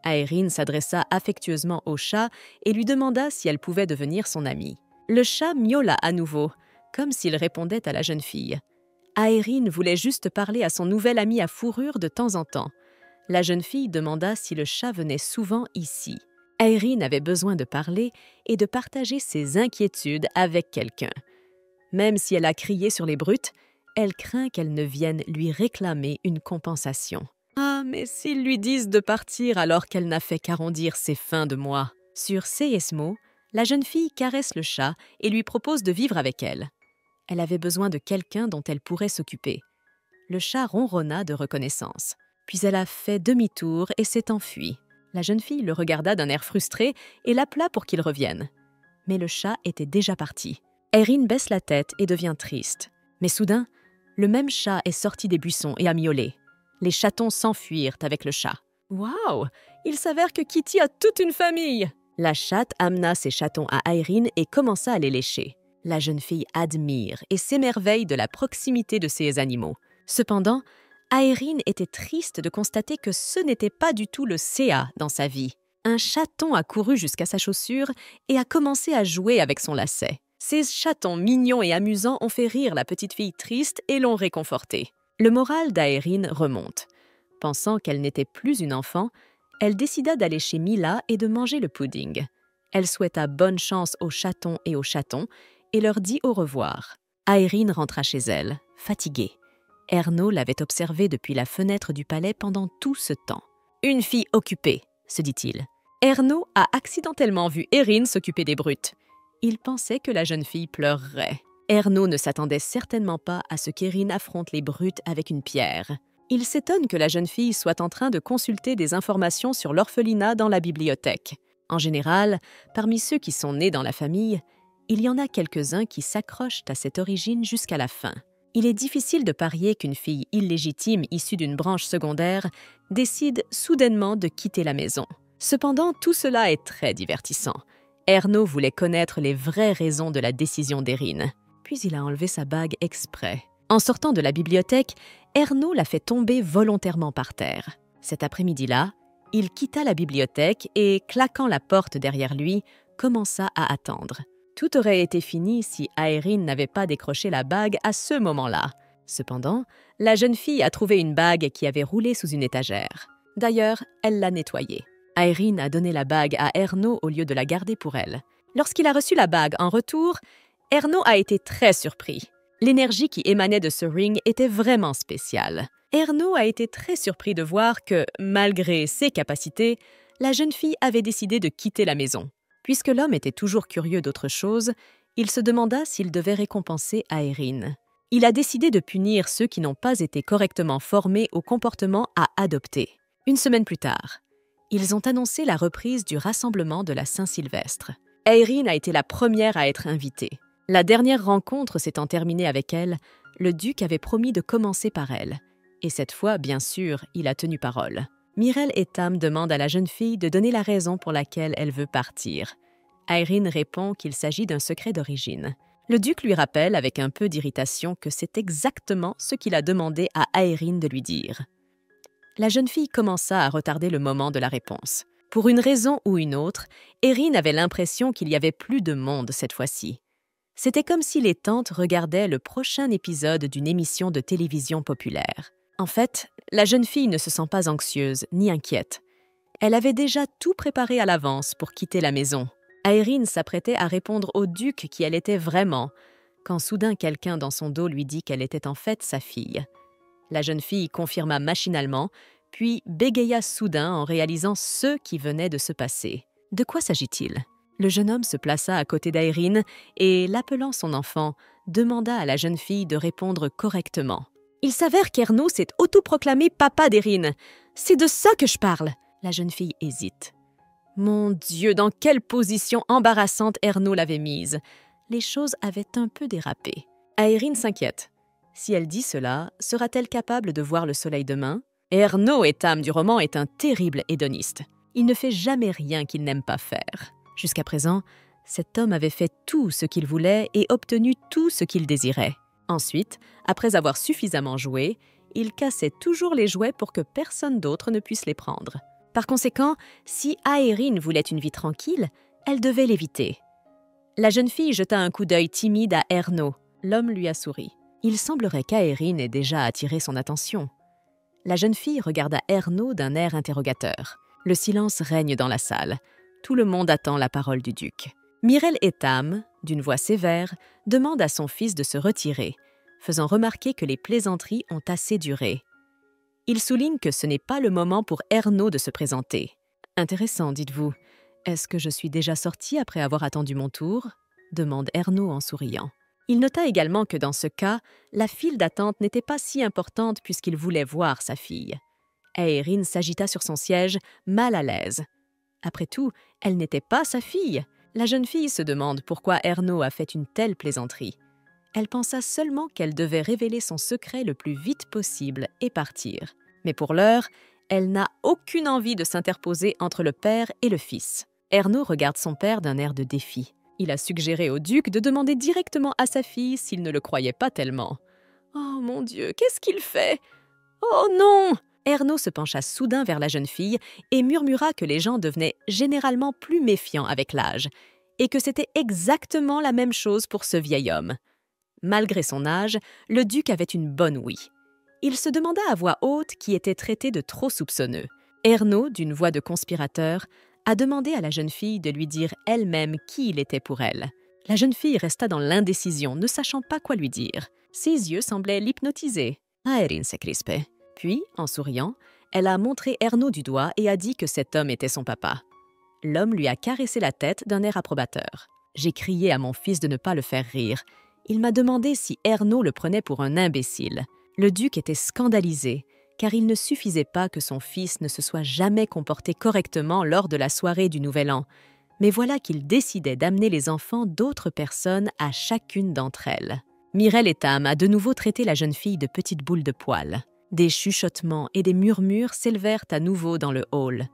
Aeryn s'adressa affectueusement au chat et lui demanda si elle pouvait devenir son amie. Le chat miaula à nouveau, comme s'il répondait à la jeune fille. Aeryn voulait juste parler à son nouvel ami à fourrure de temps en temps. La jeune fille demanda si le chat venait souvent ici. Aeryn avait besoin de parler et de partager ses inquiétudes avec quelqu'un. Même si elle a crié sur les brutes, elle craint qu'elles ne viennent lui réclamer une compensation. Ah, mais s'ils lui disent de partir alors qu'elle n'a fait qu'arrondir ses fins de mois. Sur ces mots, la jeune fille caresse le chat et lui propose de vivre avec elle. Elle avait besoin de quelqu'un dont elle pourrait s'occuper. Le chat ronronna de reconnaissance. Puis elle a fait demi-tour et s'est enfuie. La jeune fille le regarda d'un air frustré et l'appela pour qu'il revienne. Mais le chat était déjà parti. Aeryn baisse la tête et devient triste. Mais soudain, le même chat est sorti des buissons et a miaulé. Les chatons s'enfuirent avec le chat. Waouh! Il s'avère que Kitty a toute une famille! La chatte amena ses chatons à Aeryn et commença à les lécher. La jeune fille admire et s'émerveille de la proximité de ces animaux. Cependant, Aeryn était triste de constater que ce n'était pas du tout le CA dans sa vie. Un chaton a couru jusqu'à sa chaussure et a commencé à jouer avec son lacet. Ces chatons mignons et amusants ont fait rire la petite fille triste et l'ont réconfortée. Le moral d'Aeryn remonte. Pensant qu'elle n'était plus une enfant, elle décida d'aller chez Mila et de manger le pudding. Elle souhaita bonne chance aux chatons et aux chatons et leur dit au revoir. Aeryn rentra chez elle, fatiguée. Erno l'avait observée depuis la fenêtre du palais pendant tout ce temps. « Une fille occupée », se dit-il. Erno a accidentellement vu Aeryn s'occuper des brutes. Il pensait que la jeune fille pleurerait. Erno ne s'attendait certainement pas à ce qu'Aeryn affronte les brutes avec une pierre. Il s'étonne que la jeune fille soit en train de consulter des informations sur l'orphelinat dans la bibliothèque. En général, parmi ceux qui sont nés dans la famille, il y en a quelques-uns qui s'accrochent à cette origine jusqu'à la fin. Il est difficile de parier qu'une fille illégitime issue d'une branche secondaire décide soudainement de quitter la maison. Cependant, tout cela est très divertissant. Erno voulait connaître les vraies raisons de la décision d'Aeryn. Puis il a enlevé sa bague exprès. En sortant de la bibliothèque, Erno l'a fait tomber volontairement par terre. Cet après-midi-là, il quitta la bibliothèque et, claquant la porte derrière lui, commença à attendre. Tout aurait été fini si Aeryn n'avait pas décroché la bague à ce moment-là. Cependant, la jeune fille a trouvé une bague qui avait roulé sous une étagère. D'ailleurs, elle l'a nettoyée. Aeryn a donné la bague à Erno au lieu de la garder pour elle. Lorsqu'il a reçu la bague en retour, Erno a été très surpris. L'énergie qui émanait de ce ring était vraiment spéciale. Erno a été très surpris de voir que, malgré ses capacités, la jeune fille avait décidé de quitter la maison. Puisque l'homme était toujours curieux d'autre chose, il se demanda s'il devait récompenser Aeryn. Il a décidé de punir ceux qui n'ont pas été correctement formés au comportement à adopter. Une semaine plus tard, ils ont annoncé la reprise du rassemblement de la Saint-Sylvestre. Aeryn a été la première à être invitée. La dernière rencontre s'étant terminée avec elle, le duc avait promis de commencer par elle. Et cette fois, bien sûr, il a tenu parole. Mirel et Tam demandent à la jeune fille de donner la raison pour laquelle elle veut partir. Aeryn répond qu'il s'agit d'un secret d'origine. Le duc lui rappelle avec un peu d'irritation que c'est exactement ce qu'il a demandé à Aeryn de lui dire. La jeune fille commença à retarder le moment de la réponse. Pour une raison ou une autre, Aeryn avait l'impression qu'il y avait plus de monde cette fois-ci. C'était comme si les tantes regardaient le prochain épisode d'une émission de télévision populaire. En fait, la jeune fille ne se sent pas anxieuse ni inquiète. Elle avait déjà tout préparé à l'avance pour quitter la maison. Aeryn s'apprêtait à répondre au duc qui elle était vraiment, quand soudain quelqu'un dans son dos lui dit qu'elle était en fait sa fille. La jeune fille confirma machinalement, puis bégaya soudain en réalisant ce qui venait de se passer. De quoi s'agit-il? Le jeune homme se plaça à côté d'Aeryn et, l'appelant son enfant, demanda à la jeune fille de répondre correctement. « Il s'avère qu'Erno s'est autoproclamé papa d'Aeryn. C'est de ça que je parle. » La jeune fille hésite. Mon Dieu, dans quelle position embarrassante Erno l'avait mise. Les choses avaient un peu dérapé. Aeryn s'inquiète. Si elle dit cela, sera-t-elle capable de voir le soleil demain? Erno, Tam du roman, est un terrible hédoniste. Il ne fait jamais rien qu'il n'aime pas faire. Jusqu'à présent, cet homme avait fait tout ce qu'il voulait et obtenu tout ce qu'il désirait. Ensuite, après avoir suffisamment joué, il cassait toujours les jouets pour que personne d'autre ne puisse les prendre. Par conséquent, si Aeryn voulait une vie tranquille, elle devait l'éviter. La jeune fille jeta un coup d'œil timide à Erno. L'homme lui a souri. Il semblerait qu'Aeryn ait déjà attiré son attention. La jeune fille regarda Erno d'un air interrogateur. Le silence règne dans la salle. Tout le monde attend la parole du duc. Mirel et Tam, d'une voix sévère, demandent à son fils de se retirer, faisant remarquer que les plaisanteries ont assez duré. Il souligne que ce n'est pas le moment pour Erno de se présenter. « Intéressant, dites-vous. Est-ce que je suis déjà sortie après avoir attendu mon tour ?» demande Erno en souriant. Il nota également que dans ce cas, la file d'attente n'était pas si importante puisqu'il voulait voir sa fille. Aeryn s'agita sur son siège, mal à l'aise. Après tout, elle n'était pas sa fille. La jeune fille se demande pourquoi Erno a fait une telle plaisanterie. Elle pensa seulement qu'elle devait révéler son secret le plus vite possible et partir. Mais pour l'heure, elle n'a aucune envie de s'interposer entre le père et le fils. Erno regarde son père d'un air de défi. Il a suggéré au duc de demander directement à sa fille s'il ne le croyait pas tellement. « Oh mon Dieu, qu'est-ce qu'il fait? Oh non !» Erno se pencha soudain vers la jeune fille et murmura que les gens devenaient généralement plus méfiants avec l'âge et que c'était exactement la même chose pour ce vieil homme. Malgré son âge, le duc avait une bonne ouïe. Il se demanda à voix haute qui était traité de trop soupçonneux. Erno, d'une voix de conspirateur, a demandé à la jeune fille de lui dire elle-même qui il était pour elle. La jeune fille resta dans l'indécision, ne sachant pas quoi lui dire. Ses yeux semblaient l'hypnotiser. Aeryn s'est crispée. Puis, en souriant, elle a montré Erno du doigt et a dit que cet homme était son papa. L'homme lui a caressé la tête d'un air approbateur. J'ai crié à mon fils de ne pas le faire rire. Il m'a demandé si Erno le prenait pour un imbécile. Le duc était scandalisé, car il ne suffisait pas que son fils ne se soit jamais comporté correctement lors de la soirée du Nouvel An, mais voilà qu'il décidait d'amener les enfants d'autres personnes à chacune d'entre elles. Mireille Etam a de nouveau traité la jeune fille de petite boule de poil. Des chuchotements et des murmures s'élevèrent à nouveau dans le hall.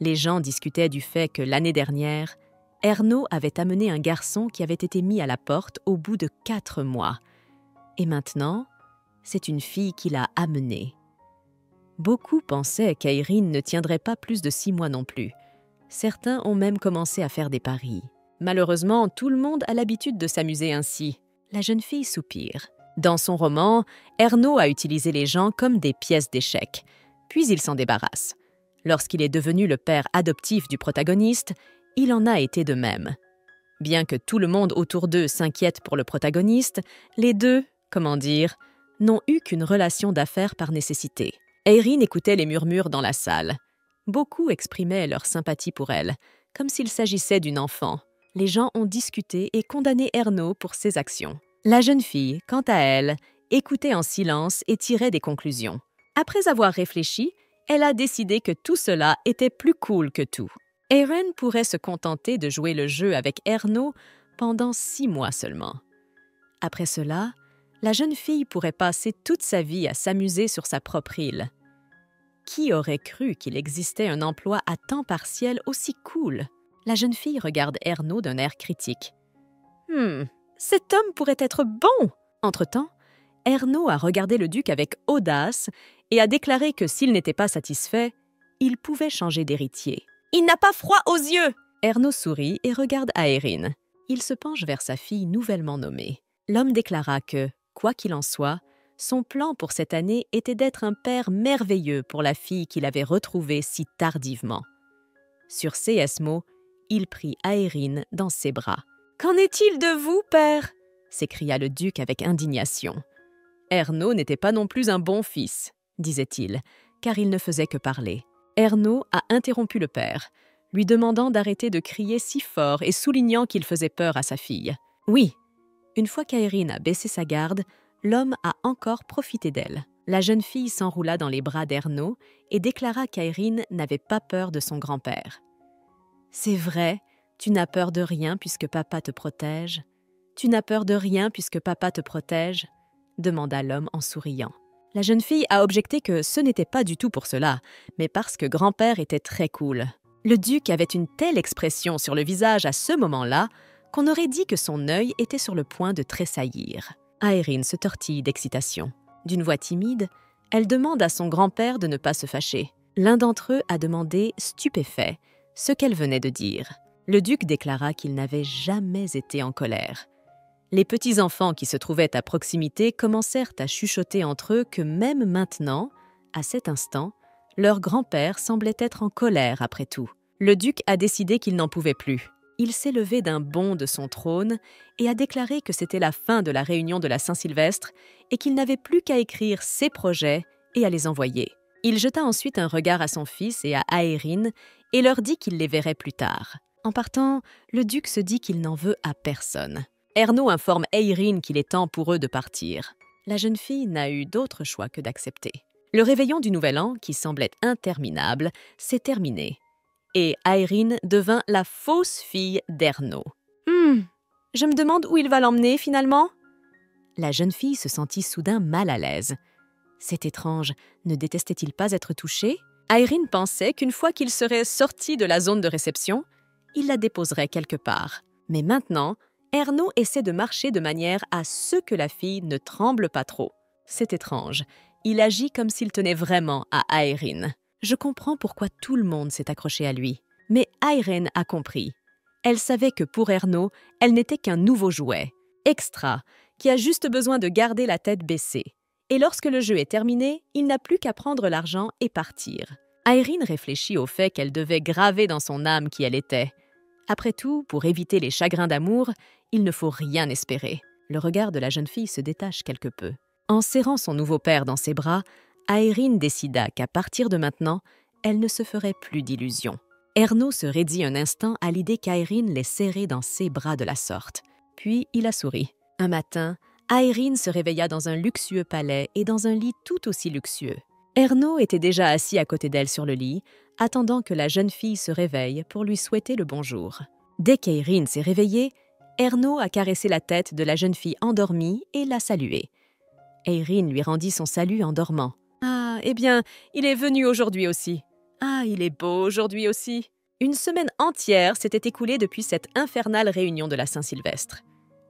Les gens discutaient du fait que l'année dernière, Erno avait amené un garçon qui avait été mis à la porte au bout de 4 mois. Et maintenant, c'est une fille qui l'a amené. Beaucoup pensaient qu'Aeryn ne tiendrait pas plus de 6 mois non plus. Certains ont même commencé à faire des paris. Malheureusement, tout le monde a l'habitude de s'amuser ainsi. La jeune fille soupire. Dans son roman, Erno a utilisé les gens comme des pièces d'échecs, puis il s'en débarrasse. Lorsqu'il est devenu le père adoptif du protagoniste, il en a été de même. Bien que tout le monde autour d'eux s'inquiète pour le protagoniste, les deux, n'ont eu qu'une relation d'affaires par nécessité. Aeryn écoutait les murmures dans la salle. Beaucoup exprimaient leur sympathie pour elle, comme s'il s'agissait d'une enfant. Les gens ont discuté et condamné Erno pour ses actions. La jeune fille, quant à elle, écoutait en silence et tirait des conclusions. Après avoir réfléchi, elle a décidé que tout cela était plus cool que tout. Aeryn pourrait se contenter de jouer le jeu avec Erno pendant 6 mois seulement. Après cela, la jeune fille pourrait passer toute sa vie à s'amuser sur sa propre île. Qui aurait cru qu'il existait un emploi à temps partiel aussi cool? La jeune fille regarde Erno d'un air critique. Cet homme pourrait être bon! Entre-temps, Erno a regardé le duc avec audace et a déclaré que s'il n'était pas satisfait, il pouvait changer d'héritier. Il n'a pas froid aux yeux! Erno sourit et regarde Aeryn. Il se penche vers sa fille nouvellement nommée. L'homme déclara que, quoi qu'il en soit, son plan pour cette année était d'être un père merveilleux pour la fille qu'il avait retrouvée si tardivement. Sur ces mots, il prit Aeryn dans ses bras. « Qu'en est-il de vous, père ?» s'écria le duc avec indignation. Erno n'était pas non plus un bon fils, disait-il, car il ne faisait que parler. Erno a interrompu le père, lui demandant d'arrêter de crier si fort et soulignant qu'il faisait peur à sa fille. Oui, une fois qu'Aeryn a baissé sa garde, l'homme a encore profité d'elle. La jeune fille s'enroula dans les bras d'Erno et déclara qu'Aeryn n'avait pas peur de son grand-père. « C'est vrai, tu n'as peur de rien puisque papa te protège. Tu n'as peur de rien puisque papa te protège ?» demanda l'homme en souriant. La jeune fille a objecté que ce n'était pas du tout pour cela, mais parce que grand-père était très cool. Le duc avait une telle expression sur le visage à ce moment-là qu'on aurait dit que son œil était sur le point de tressaillir. Aeryn se tortille d'excitation. D'une voix timide, elle demande à son grand-père de ne pas se fâcher. L'un d'entre eux a demandé, stupéfait, ce qu'elle venait de dire. Le duc déclara qu'il n'avait jamais été en colère. Les petits-enfants qui se trouvaient à proximité commencèrent à chuchoter entre eux que même maintenant, à cet instant, leur grand-père semblait être en colère après tout. Le duc a décidé qu'il n'en pouvait plus. Il s'est levé d'un bond de son trône et a déclaré que c'était la fin de la réunion de la Saint-Sylvestre et qu'il n'avait plus qu'à écrire ses projets et à les envoyer. Il jeta ensuite un regard à son fils et à Aeryn et leur dit qu'il les verrait plus tard. En partant, le duc se dit qu'il n'en veut à personne. Erno informe Aeryn qu'il est temps pour eux de partir. La jeune fille n'a eu d'autre choix que d'accepter. Le réveillon du Nouvel An, qui semblait interminable, s'est terminé. et Aeryn devint la fausse fille d'Erno. Je me demande où il va l'emmener finalement ?» La jeune fille se sentit soudain mal à l'aise. C'est étrange, ne détestait-il pas être touché? Aeryn pensait qu'une fois qu'il serait sorti de la zone de réception, il la déposerait quelque part. Mais maintenant, Erno essaie de marcher de manière à ce que la fille ne tremble pas trop. C'est étrange, il agit comme s'il tenait vraiment à Aeryn. Je comprends pourquoi tout le monde s'est accroché à lui. Mais Aeryn a compris. Elle savait que pour Erno, elle n'était qu'un nouveau jouet, extra, qui a juste besoin de garder la tête baissée. Et lorsque le jeu est terminé, il n'a plus qu'à prendre l'argent et partir. Aeryn réfléchit au fait qu'elle devait graver dans son âme qui elle était. Après tout, pour éviter les chagrins d'amour, il ne faut rien espérer. Le regard de la jeune fille se détache quelque peu. En serrant son nouveau père dans ses bras, Aeryn décida qu'à partir de maintenant, elle ne se ferait plus d'illusions. Erno se raidit un instant à l'idée qu'Aeryn les serrait dans ses bras de la sorte. Puis il a souri. Un matin, Aeryn se réveilla dans un luxueux palais et dans un lit tout aussi luxueux. Erno était déjà assis à côté d'elle sur le lit, attendant que la jeune fille se réveille pour lui souhaiter le bonjour. Dès qu'Aeryn s'est réveillée, Erno a caressé la tête de la jeune fille endormie et l'a saluée. Aeryn lui rendit son salut en dormant. « Ah, eh bien, il est venu aujourd'hui aussi. Ah, il est beau aujourd'hui aussi. » Une semaine entière s'était écoulée depuis cette infernale réunion de la Saint-Sylvestre.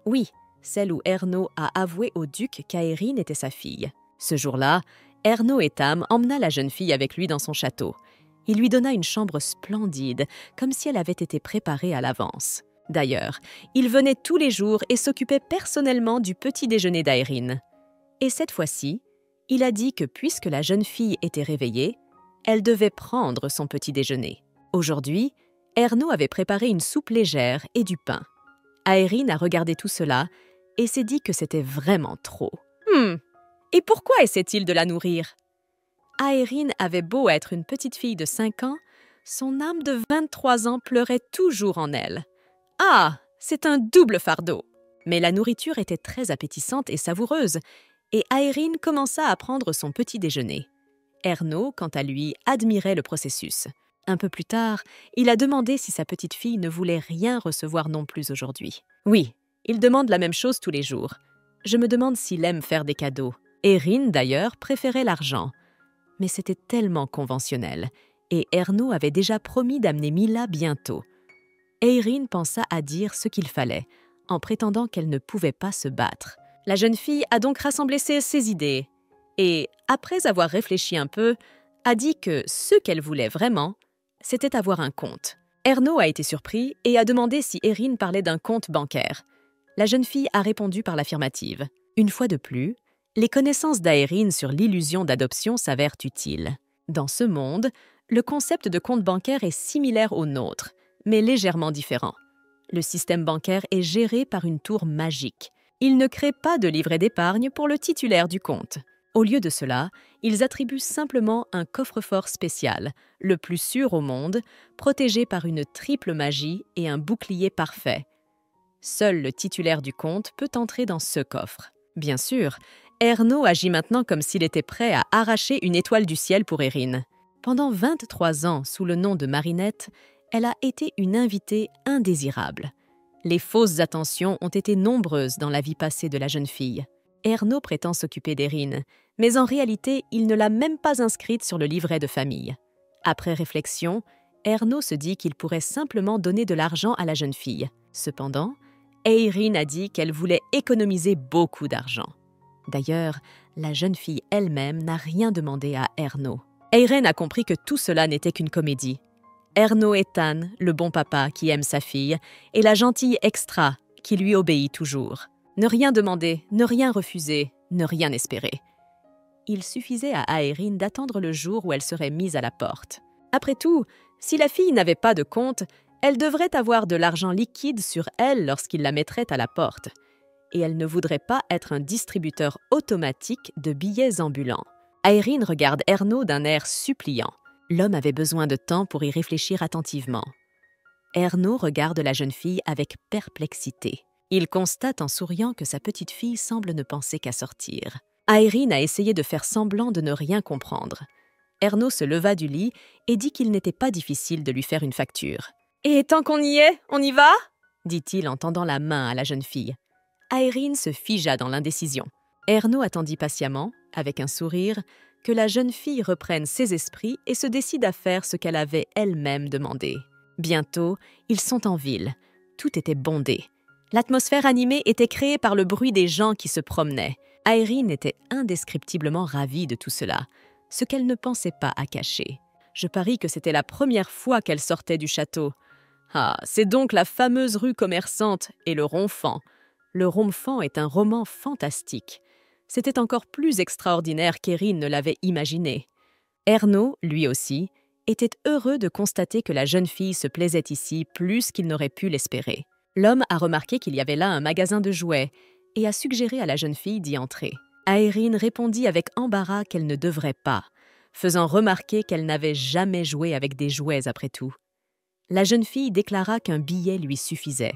Oui, celle où Erno a avoué au duc qu'Aeryn était sa fille. Ce jour-là, Erno Etam emmena la jeune fille avec lui dans son château. Il lui donna une chambre splendide, comme si elle avait été préparée à l'avance. D'ailleurs, il venait tous les jours et s'occupait personnellement du petit déjeuner d'Aeryn. Et cette fois-ci, il a dit que puisque la jeune fille était réveillée, elle devait prendre son petit déjeuner. Aujourd'hui, Erno avait préparé une soupe légère et du pain. Aeryn a regardé tout cela et s'est dit que c'était vraiment trop. Et pourquoi essaie-t-il de la nourrir? Aeryn avait beau être une petite fille de 5 ans, son âme de 23 ans pleurait toujours en elle. Ah, c'est un double fardeau! Mais la nourriture était très appétissante et savoureuse, et Aeryn commença à prendre son petit déjeuner. Erno, quant à lui, admirait le processus. Un peu plus tard, il a demandé si sa petite fille ne voulait rien recevoir non plus aujourd'hui. Oui, il demande la même chose tous les jours. Je me demande s'il aime faire des cadeaux. Aeryn, d'ailleurs, préférait l'argent. Mais c'était tellement conventionnel, et Erno avait déjà promis d'amener Mila bientôt. Aeryn pensa à dire ce qu'il fallait, en prétendant qu'elle ne pouvait pas se battre. La jeune fille a donc rassemblé ses idées, et, après avoir réfléchi un peu, a dit que ce qu'elle voulait vraiment, c'était avoir un compte. Erno a été surpris et a demandé si Aeryn parlait d'un compte bancaire. La jeune fille a répondu par l'affirmative. Une fois de plus, les connaissances d'Aeryn sur l'illusion d'adoption s'avèrent utiles. Dans ce monde, le concept de compte bancaire est similaire au nôtre, mais légèrement différent. Le système bancaire est géré par une tour magique. Il ne crée pas de livret d'épargne pour le titulaire du compte. Au lieu de cela, ils attribuent simplement un coffre-fort spécial, le plus sûr au monde, protégé par une triple magie et un bouclier parfait. Seul le titulaire du compte peut entrer dans ce coffre. Bien sûr, Erno agit maintenant comme s'il était prêt à arracher une étoile du ciel pour Aeryn. Pendant 23 ans, sous le nom de Marinette, elle a été une invitée indésirable. Les fausses attentions ont été nombreuses dans la vie passée de la jeune fille. Erno prétend s'occuper d'Aeryn, mais en réalité, il ne l'a même pas inscrite sur le livret de famille. Après réflexion, Erno se dit qu'il pourrait simplement donner de l'argent à la jeune fille. Cependant, Aeryn a dit qu'elle voulait économiser beaucoup d'argent. D'ailleurs, la jeune fille elle-même n'a rien demandé à Erno. Aeryn a compris que tout cela n'était qu'une comédie. Erno Etan, le bon papa qui aime sa fille, et la gentille extra qui lui obéit toujours. Ne rien demander, ne rien refuser, ne rien espérer. Il suffisait à Aeryn d'attendre le jour où elle serait mise à la porte. Après tout, si la fille n'avait pas de compte, elle devrait avoir de l'argent liquide sur elle lorsqu'il la mettrait à la porte. Et elle ne voudrait pas être un distributeur automatique de billets ambulants. Aeryn regarde Erno d'un air suppliant. L'homme avait besoin de temps pour y réfléchir attentivement. Erno regarde la jeune fille avec perplexité. Il constate en souriant que sa petite fille semble ne penser qu'à sortir. Aeryn a essayé de faire semblant de ne rien comprendre. Ernaud se leva du lit et dit qu'il n'était pas difficile de lui faire une facture. « Et tant qu'on y est, on y va ?» dit-il en tendant la main à la jeune fille. Aérine se figea dans l'indécision. Ernaud attendit patiemment, avec un sourire, que la jeune fille reprenne ses esprits et se décide à faire ce qu'elle avait elle-même demandé. Bientôt, ils sont en ville. Tout était bondé. L'atmosphère animée était créée par le bruit des gens qui se promenaient. Aérine était indescriptiblement ravie de tout cela, ce qu'elle ne pensait pas à cacher. Je parie que c'était la première fois qu'elle sortait du château. Ah, c'est donc la fameuse rue commerçante et le Ronfant. Le Ronfant est un roman fantastique. C'était encore plus extraordinaire qu'Erin ne l'avait imaginé. Ernaud, lui aussi, était heureux de constater que la jeune fille se plaisait ici plus qu'il n'aurait pu l'espérer. L'homme a remarqué qu'il y avait là un magasin de jouets et a suggéré à la jeune fille d'y entrer. Aérine répondit avec embarras qu'elle ne devrait pas, faisant remarquer qu'elle n'avait jamais joué avec des jouets après tout. La jeune fille déclara qu'un billet lui suffisait.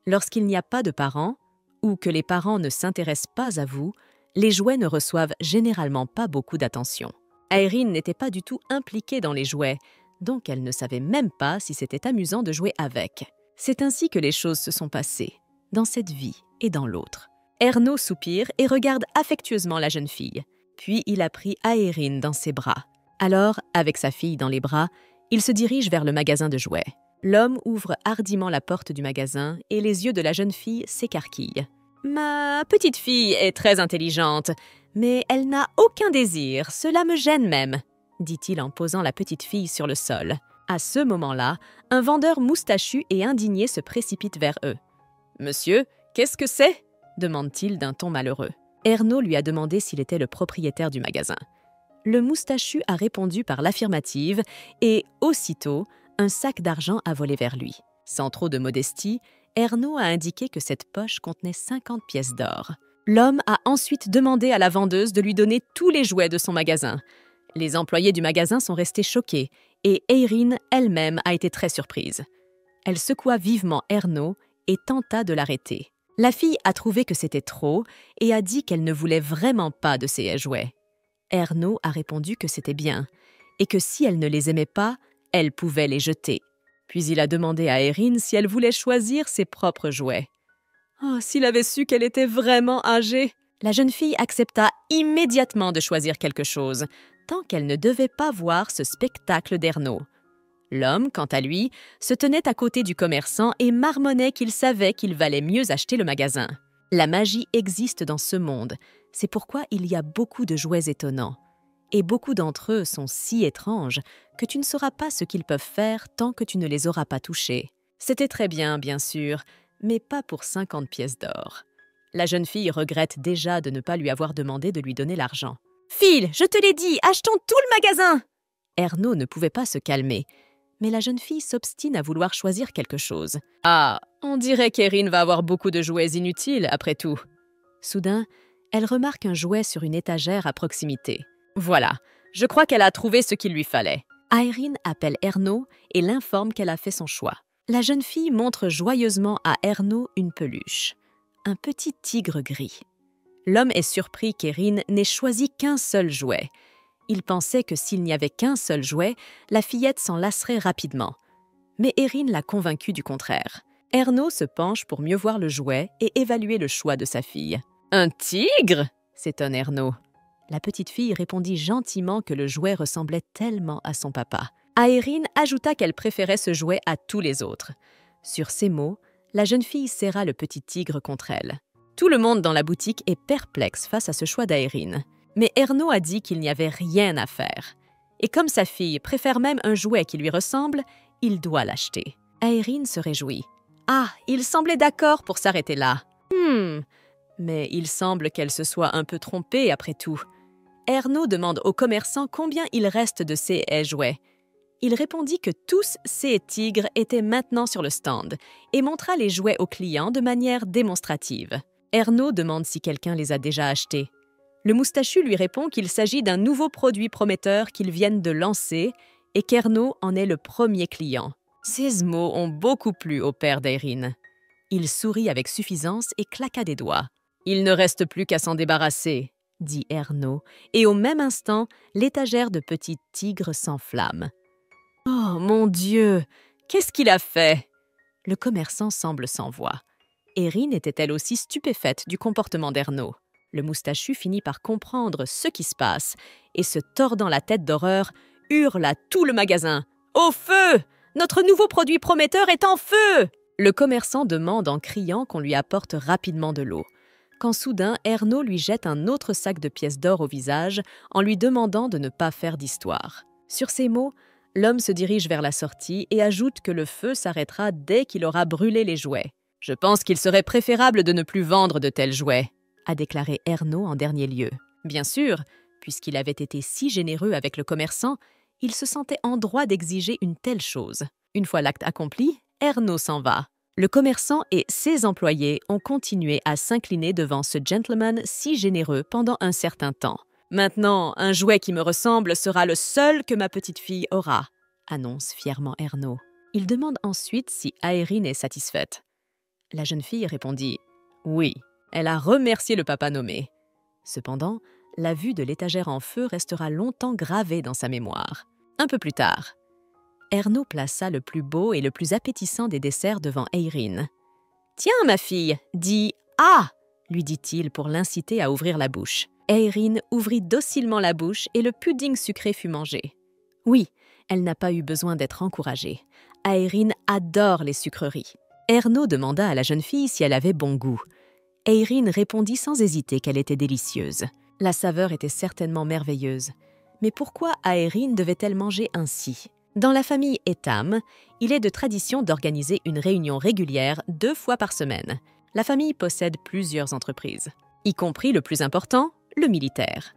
Lorsqu'il n'y a pas de parents, ou que les parents ne s'intéressent pas à vous, les jouets ne reçoivent généralement pas beaucoup d'attention. Aérine n'était pas du tout impliquée dans les jouets, donc elle ne savait même pas si c'était amusant de jouer avec. C'est ainsi que les choses se sont passées, dans cette vie et dans l'autre. Ernaud soupire et regarde affectueusement la jeune fille. Puis il a pris Aérine dans ses bras. Alors, avec sa fille dans les bras, il se dirige vers le magasin de jouets. L'homme ouvre hardiment la porte du magasin et les yeux de la jeune fille s'écarquillent. « Ma petite fille est très intelligente, mais elle n'a aucun désir, cela me gêne même, » dit-il en posant la petite fille sur le sol. À ce moment-là, un vendeur moustachu et indigné se précipite vers eux. « Monsieur, qu'est-ce que c'est ?» demande-t-il d'un ton malheureux. Ernaud lui a demandé s'il était le propriétaire du magasin. Le moustachu a répondu par l'affirmative et, aussitôt, un sac d'argent a volé vers lui. Sans trop de modestie, Ernaud a indiqué que cette poche contenait 50 pièces d'or. L'homme a ensuite demandé à la vendeuse de lui donner tous les jouets de son magasin. Les employés du magasin sont restés choqués et Aérine elle-même a été très surprise. Elle secoua vivement Ernaud et tenta de l'arrêter. La fille a trouvé que c'était trop et a dit qu'elle ne voulait vraiment pas de ces jouets. Ernaud a répondu que c'était bien et que si elle ne les aimait pas, elle pouvait les jeter. Puis il a demandé à Aérine si elle voulait choisir ses propres jouets. Oh, s'il avait su qu'elle était vraiment âgée! La jeune fille accepta immédiatement de choisir quelque chose, tant qu'elle ne devait pas voir ce spectacle d'Ernaud. L'homme, quant à lui, se tenait à côté du commerçant et marmonnait qu'il savait qu'il valait mieux acheter le magasin. La magie existe dans ce monde, c'est pourquoi il y a beaucoup de jouets étonnants. Et beaucoup d'entre eux sont si étranges que tu ne sauras pas ce qu'ils peuvent faire tant que tu ne les auras pas touchés. C'était très bien, bien sûr, mais pas pour 50 pièces d'or. La jeune fille regrette déjà de ne pas lui avoir demandé de lui donner l'argent. « File, je te l'ai dit, achetons tout le magasin !» Ernaud ne pouvait pas se calmer, mais la jeune fille s'obstine à vouloir choisir quelque chose. « Ah, on dirait qu'Erin va avoir beaucoup de jouets inutiles, après tout. » Soudain, elle remarque un jouet sur une étagère à proximité. Voilà, je crois qu'elle a trouvé ce qu'il lui fallait. Aérine appelle Ernaud et l'informe qu'elle a fait son choix. La jeune fille montre joyeusement à Ernaud une peluche, un petit tigre gris. L'homme est surpris qu'Erin n'ait choisi qu'un seul jouet. Il pensait que s'il n'y avait qu'un seul jouet, la fillette s'en lasserait rapidement. Mais Erin l'a convaincu du contraire. Ernaud se penche pour mieux voir le jouet et évaluer le choix de sa fille. « Un tigre ?» s'étonne Ernaud. La petite fille répondit gentiment que le jouet ressemblait tellement à son papa. Aérine ajouta qu'elle préférait ce jouet à tous les autres. Sur ces mots, la jeune fille serra le petit tigre contre elle. Tout le monde dans la boutique est perplexe face à ce choix d'Aérine. Mais Ernaud a dit qu'il n'y avait rien à faire. Et comme sa fille préfère même un jouet qui lui ressemble, il doit l'acheter. Aérine se réjouit. Ah, il semblait d'accord pour s'arrêter là. Mais il semble qu'elle se soit un peu trompée après tout. Ernaud demande au commerçant combien il reste de ces jouets. Il répondit que tous ces tigres étaient maintenant sur le stand et montra les jouets aux clients de manière démonstrative. Ernaud demande si quelqu'un les a déjà achetés. Le moustachu lui répond qu'il s'agit d'un nouveau produit prometteur qu'ils viennent de lancer et qu'Ernaud en est le premier client. Ces mots ont beaucoup plu au père d'Aérine. Il sourit avec suffisance et claqua des doigts. « Il ne reste plus qu'à s'en débarrasser. dit Ernaud, et au même instant, l'étagère de petits tigres s'enflamme. « Oh, mon Dieu! Qu'est-ce qu'il a fait ?» Le commerçant semble sans voix. Erin était elle aussi stupéfaite du comportement d'Ernaud. Le moustachu finit par comprendre ce qui se passe et, se tordant la tête d'horreur, hurle à tout le magasin. « Au feu! Notre nouveau produit prometteur est en feu !» Le commerçant demande en criant qu'on lui apporte rapidement de l'eau. Quand soudain, Ernaud lui jette un autre sac de pièces d'or au visage en lui demandant de ne pas faire d'histoire. Sur ces mots, l'homme se dirige vers la sortie et ajoute que le feu s'arrêtera dès qu'il aura brûlé les jouets. « Je pense qu'il serait préférable de ne plus vendre de tels jouets », a déclaré Ernaud en dernier lieu. Bien sûr, puisqu'il avait été si généreux avec le commerçant, il se sentait en droit d'exiger une telle chose. Une fois l'acte accompli, Ernaud s'en va. Le commerçant et ses employés ont continué à s'incliner devant ce gentleman si généreux pendant un certain temps. « Maintenant, un jouet qui me ressemble sera le seul que ma petite fille aura », annonce fièrement Ernaud. Il demande ensuite si Aérine est satisfaite. La jeune fille répondit « Oui ». Elle a remercié le papa nommé. Cependant, la vue de l'étagère en feu restera longtemps gravée dans sa mémoire. Un peu plus tard, Ernaud plaça le plus beau et le plus appétissant des desserts devant Aérine. « Tiens, ma fille, dis « Ah !» lui dit-il pour l'inciter à ouvrir la bouche. Aérine ouvrit docilement la bouche et le pudding sucré fut mangé. Oui, elle n'a pas eu besoin d'être encouragée. Aérine adore les sucreries. Ernaud demanda à la jeune fille si elle avait bon goût. Aérine répondit sans hésiter qu'elle était délicieuse. La saveur était certainement merveilleuse. Mais pourquoi Aérine devait-elle manger ainsi? Dans la famille Etham, il est de tradition d'organiser une réunion régulière 2 fois par semaine. La famille possède plusieurs entreprises, y compris le plus important, le militaire.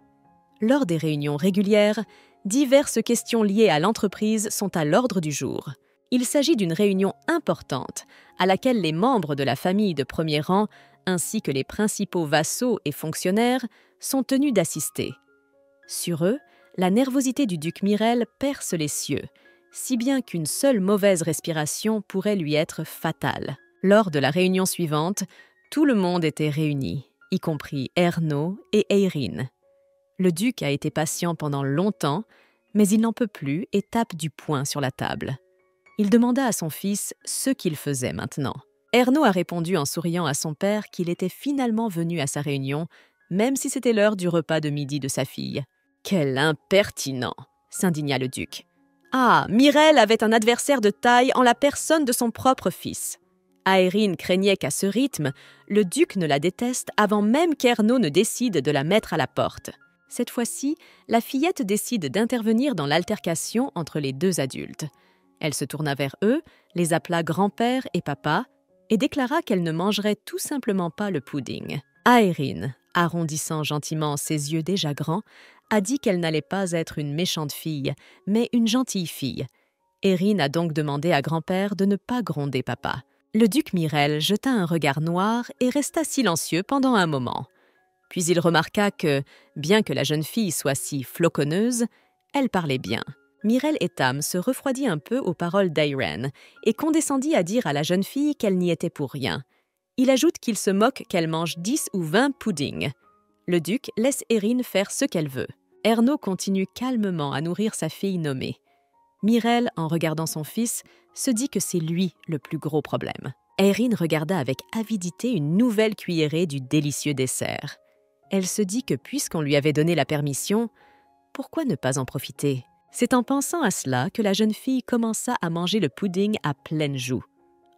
Lors des réunions régulières, diverses questions liées à l'entreprise sont à l'ordre du jour. Il s'agit d'une réunion importante à laquelle les membres de la famille de premier rang ainsi que les principaux vassaux et fonctionnaires sont tenus d'assister. Sur eux, la nervosité du duc Mirel perce les cieux, si bien qu'une seule mauvaise respiration pourrait lui être fatale. Lors de la réunion suivante, tout le monde était réuni, y compris Ernaud et Aérine. Le duc a été patient pendant longtemps, mais il n'en peut plus et tape du poing sur la table. Il demanda à son fils ce qu'il faisait maintenant. Ernaud a répondu en souriant à son père qu'il était finalement venu à sa réunion, même si c'était l'heure du repas de midi de sa fille. « Quel impertinent !» s'indigna le duc. « Ah, Mirel avait un adversaire de taille en la personne de son propre fils. » Aérine craignait qu'à ce rythme, le duc ne la déteste avant même qu'Ernaud ne décide de la mettre à la porte. Cette fois-ci, la fillette décide d'intervenir dans l'altercation entre les 2 adultes. Elle se tourna vers eux, les appela grand-père et papa, et déclara qu'elle ne mangerait tout simplement pas le pudding. Aérine, arrondissant gentiment ses yeux déjà grands, a dit qu'elle n'allait pas être une méchante fille, mais une gentille fille. Aérine a donc demandé à grand-père de ne pas gronder papa. Le duc Mirel jeta un regard noir et resta silencieux pendant un moment. Puis il remarqua que, bien que la jeune fille soit si floconneuse, elle parlait bien. Mirel Etham se refroidit un peu aux paroles d'Aérine et condescendit à dire à la jeune fille qu'elle n'y était pour rien. Il ajoute qu'il se moque qu'elle mange 10 ou 20 puddings. Le duc laisse Aérine faire ce qu'elle veut. Ernaud continue calmement à nourrir sa fille nommée. Mirel, en regardant son fils, se dit que c'est lui le plus gros problème. Aérine regarda avec avidité une nouvelle cuillerée du délicieux dessert. Elle se dit que puisqu'on lui avait donné la permission, pourquoi ne pas en profiter? C'est en pensant à cela que la jeune fille commença à manger le pudding à pleines joues.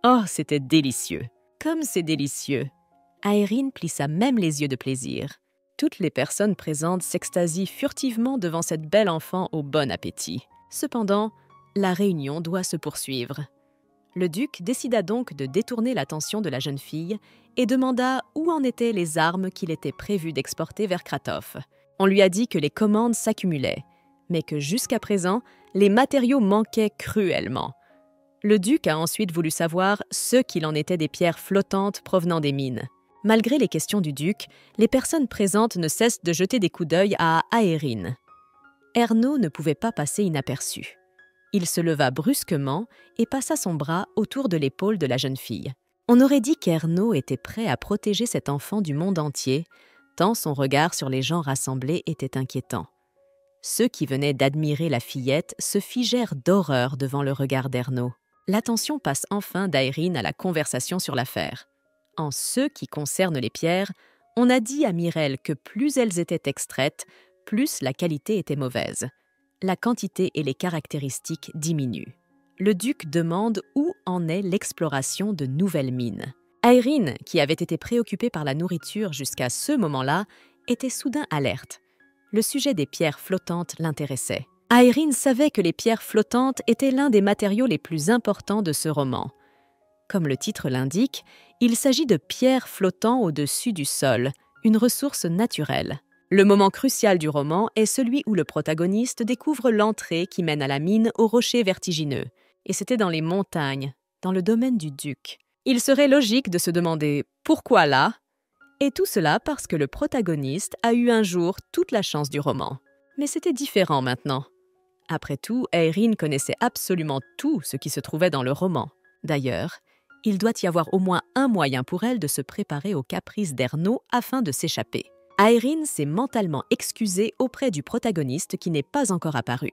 Oh, c'était délicieux! Comme c'est délicieux! Aérine plissa même les yeux de plaisir. Toutes les personnes présentes s'extasient furtivement devant cette belle enfant au bon appétit. Cependant, la réunion doit se poursuivre. Le duc décida donc de détourner l'attention de la jeune fille et demanda où en étaient les armes qu'il était prévu d'exporter vers Kratov. On lui a dit que les commandes s'accumulaient, mais que jusqu'à présent, les matériaux manquaient cruellement. Le duc a ensuite voulu savoir ce qu'il en était des pierres flottantes provenant des mines. Malgré les questions du duc, les personnes présentes ne cessent de jeter des coups d'œil à Aérine. Ernaud ne pouvait pas passer inaperçu. Il se leva brusquement et passa son bras autour de l'épaule de la jeune fille. On aurait dit qu'Ernaud était prêt à protéger cet enfant du monde entier, Pourtant, son regard sur les gens rassemblés était inquiétant. Ceux qui venaient d'admirer la fillette se figèrent d'horreur devant le regard d'Ernaud. L'attention passe enfin d'Aérine à la conversation sur l'affaire. En ce qui concerne les pierres, on a dit à Mirel que plus elles étaient extraites, plus la qualité était mauvaise. La quantité et les caractéristiques diminuent. Le duc demande où en est l'exploration de nouvelles mines. Aérine, qui avait été préoccupée par la nourriture jusqu'à ce moment-là, était soudain alerte. Le sujet des pierres flottantes l'intéressait. Aérine savait que les pierres flottantes étaient l'un des matériaux les plus importants de ce roman. Comme le titre l'indique, il s'agit de pierres flottant au-dessus du sol, une ressource naturelle. Le moment crucial du roman est celui où le protagoniste découvre l'entrée qui mène à la mine aux rochers vertigineux. Et c'était dans les montagnes, dans le domaine du duc. Il serait logique de se demander « pourquoi là ?» Et tout cela parce que le protagoniste a eu un jour toute la chance du roman. Mais c'était différent maintenant. Après tout, Aérine connaissait absolument tout ce qui se trouvait dans le roman. D'ailleurs, il doit y avoir au moins un moyen pour elle de se préparer aux caprices d'Ernaud afin de s'échapper. Aérine s'est mentalement excusée auprès du protagoniste qui n'est pas encore apparu.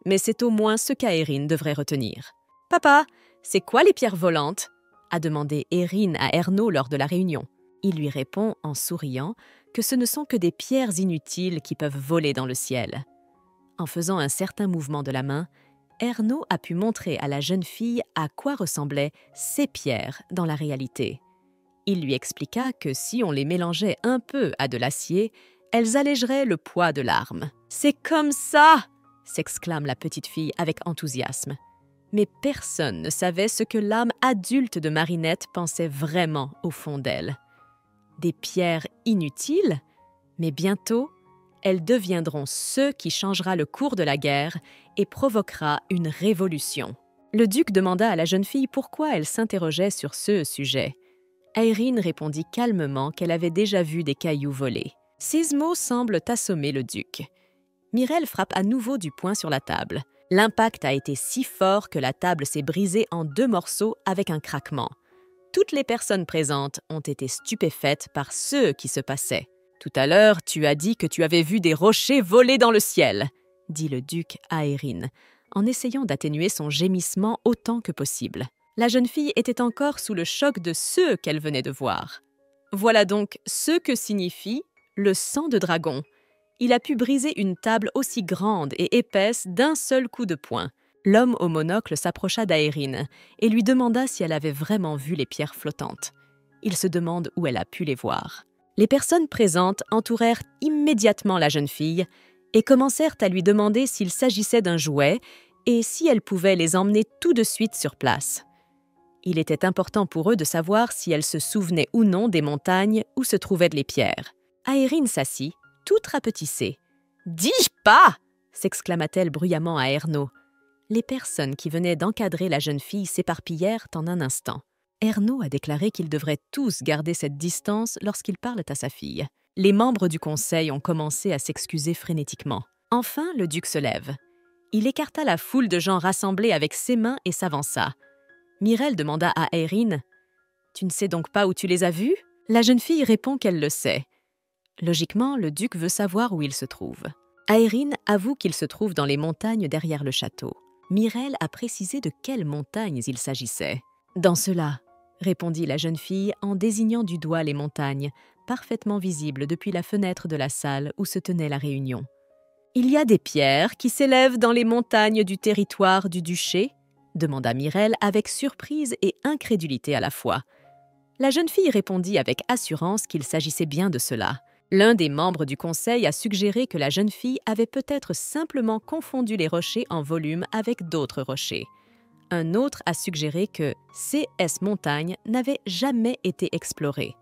Mais c'est au moins ce qu'Aérine devrait retenir. « Papa, c'est quoi les pierres volantes ?» a demandé Aérine à Ernaud lors de la réunion. Il lui répond en souriant que ce ne sont que des pierres inutiles qui peuvent voler dans le ciel. En faisant un certain mouvement de la main, Ernaud a pu montrer à la jeune fille à quoi ressemblaient ces pierres dans la réalité. Il lui expliqua que si on les mélangeait un peu à de l'acier, elles allégeraient le poids de l'arme. « C'est comme ça !» s'exclame la petite fille avec enthousiasme. Mais personne ne savait ce que l'âme adulte de Marinette pensait vraiment au fond d'elle. Des pierres inutiles, mais bientôt, elles deviendront ce qui changera le cours de la guerre et provoquera une révolution. Le duc demanda à la jeune fille pourquoi elle s'interrogeait sur ce sujet. Aérine répondit calmement qu'elle avait déjà vu des cailloux voler. Ces mots semblent assommer le duc. Mirel frappe à nouveau du poing sur la table. L'impact a été si fort que la table s'est brisée en 2 morceaux avec un craquement. Toutes les personnes présentes ont été stupéfaites par ce qui se passait. « Tout à l'heure, tu as dit que tu avais vu des rochers voler dans le ciel », dit le duc à Aérine, en essayant d'atténuer son gémissement autant que possible. La jeune fille était encore sous le choc de ce qu'elle venait de voir. Voilà donc ce que signifie le sang de dragon. Il a pu briser une table aussi grande et épaisse d'un seul coup de poing. L'homme au monocle s'approcha d'Aérine et lui demanda si elle avait vraiment vu les pierres flottantes. Il se demande où elle a pu les voir. Les personnes présentes entourèrent immédiatement la jeune fille et commencèrent à lui demander s'il s'agissait d'un jouet et si elle pouvait les emmener tout de suite sur place. Il était important pour eux de savoir si elle se souvenait ou non des montagnes où se trouvaient les pierres. Aérine s'assit, toute rapetissée. « Dis-je pas !» s'exclama-t-elle bruyamment à Ernaud. Les personnes qui venaient d'encadrer la jeune fille s'éparpillèrent en un instant. Ernaud a déclaré qu'ils devraient tous garder cette distance lorsqu'ils parlent à sa fille. Les membres du conseil ont commencé à s'excuser frénétiquement. Enfin, le duc se lève. Il écarta la foule de gens rassemblés avec ses mains et s'avança. Mirel demanda à Aérine « Tu ne sais donc pas où tu les as vus ?» La jeune fille répond qu'elle le sait. Logiquement, le duc veut savoir où il se trouve. Aérine avoue qu'il se trouve dans les montagnes derrière le château. Mirel a précisé de quelles montagnes il s'agissait. « Dans cela », répondit la jeune fille en désignant du doigt les montagnes, parfaitement visibles depuis la fenêtre de la salle où se tenait la réunion. « Il y a des pierres qui s'élèvent dans les montagnes du territoire du duché ?» demanda Mirel avec surprise et incrédulité à la fois. La jeune fille répondit avec assurance qu'il s'agissait bien de cela. L'un des membres du conseil a suggéré que la jeune fille avait peut-être simplement confondu les rochers en volume avec d'autres rochers. Un autre a suggéré que CS Montagne n'avait jamais été explorée.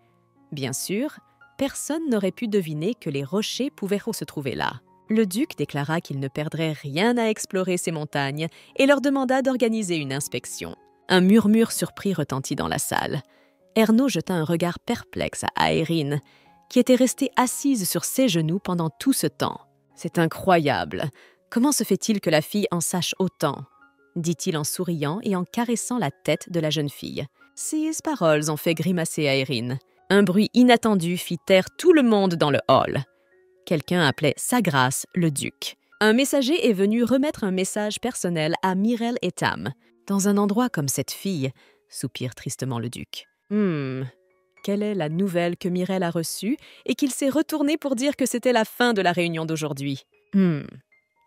Bien sûr, personne n'aurait pu deviner que les rochers pouvaient se trouver là. Le duc déclara qu'il ne perdrait rien à explorer ces montagnes et leur demanda d'organiser une inspection. Un murmure surpris retentit dans la salle. Ernaud jeta un regard perplexe à Aérine, qui était restée assise sur ses genoux pendant tout ce temps. « C'est incroyable. Comment se fait-il que la fille en sache autant ?» dit-il en souriant et en caressant la tête de la jeune fille. Ces paroles ont fait grimacer Aérine. Un bruit inattendu fit taire tout le monde dans le hall. Quelqu'un appelait Sa Grâce le duc. Un messager est venu remettre un message personnel à Mirel et Tam. Dans un endroit comme cette fille, soupire tristement le duc. Quelle est la nouvelle que Mirel a reçue et qu'il s'est retourné pour dire que c'était la fin de la réunion d'aujourd'hui?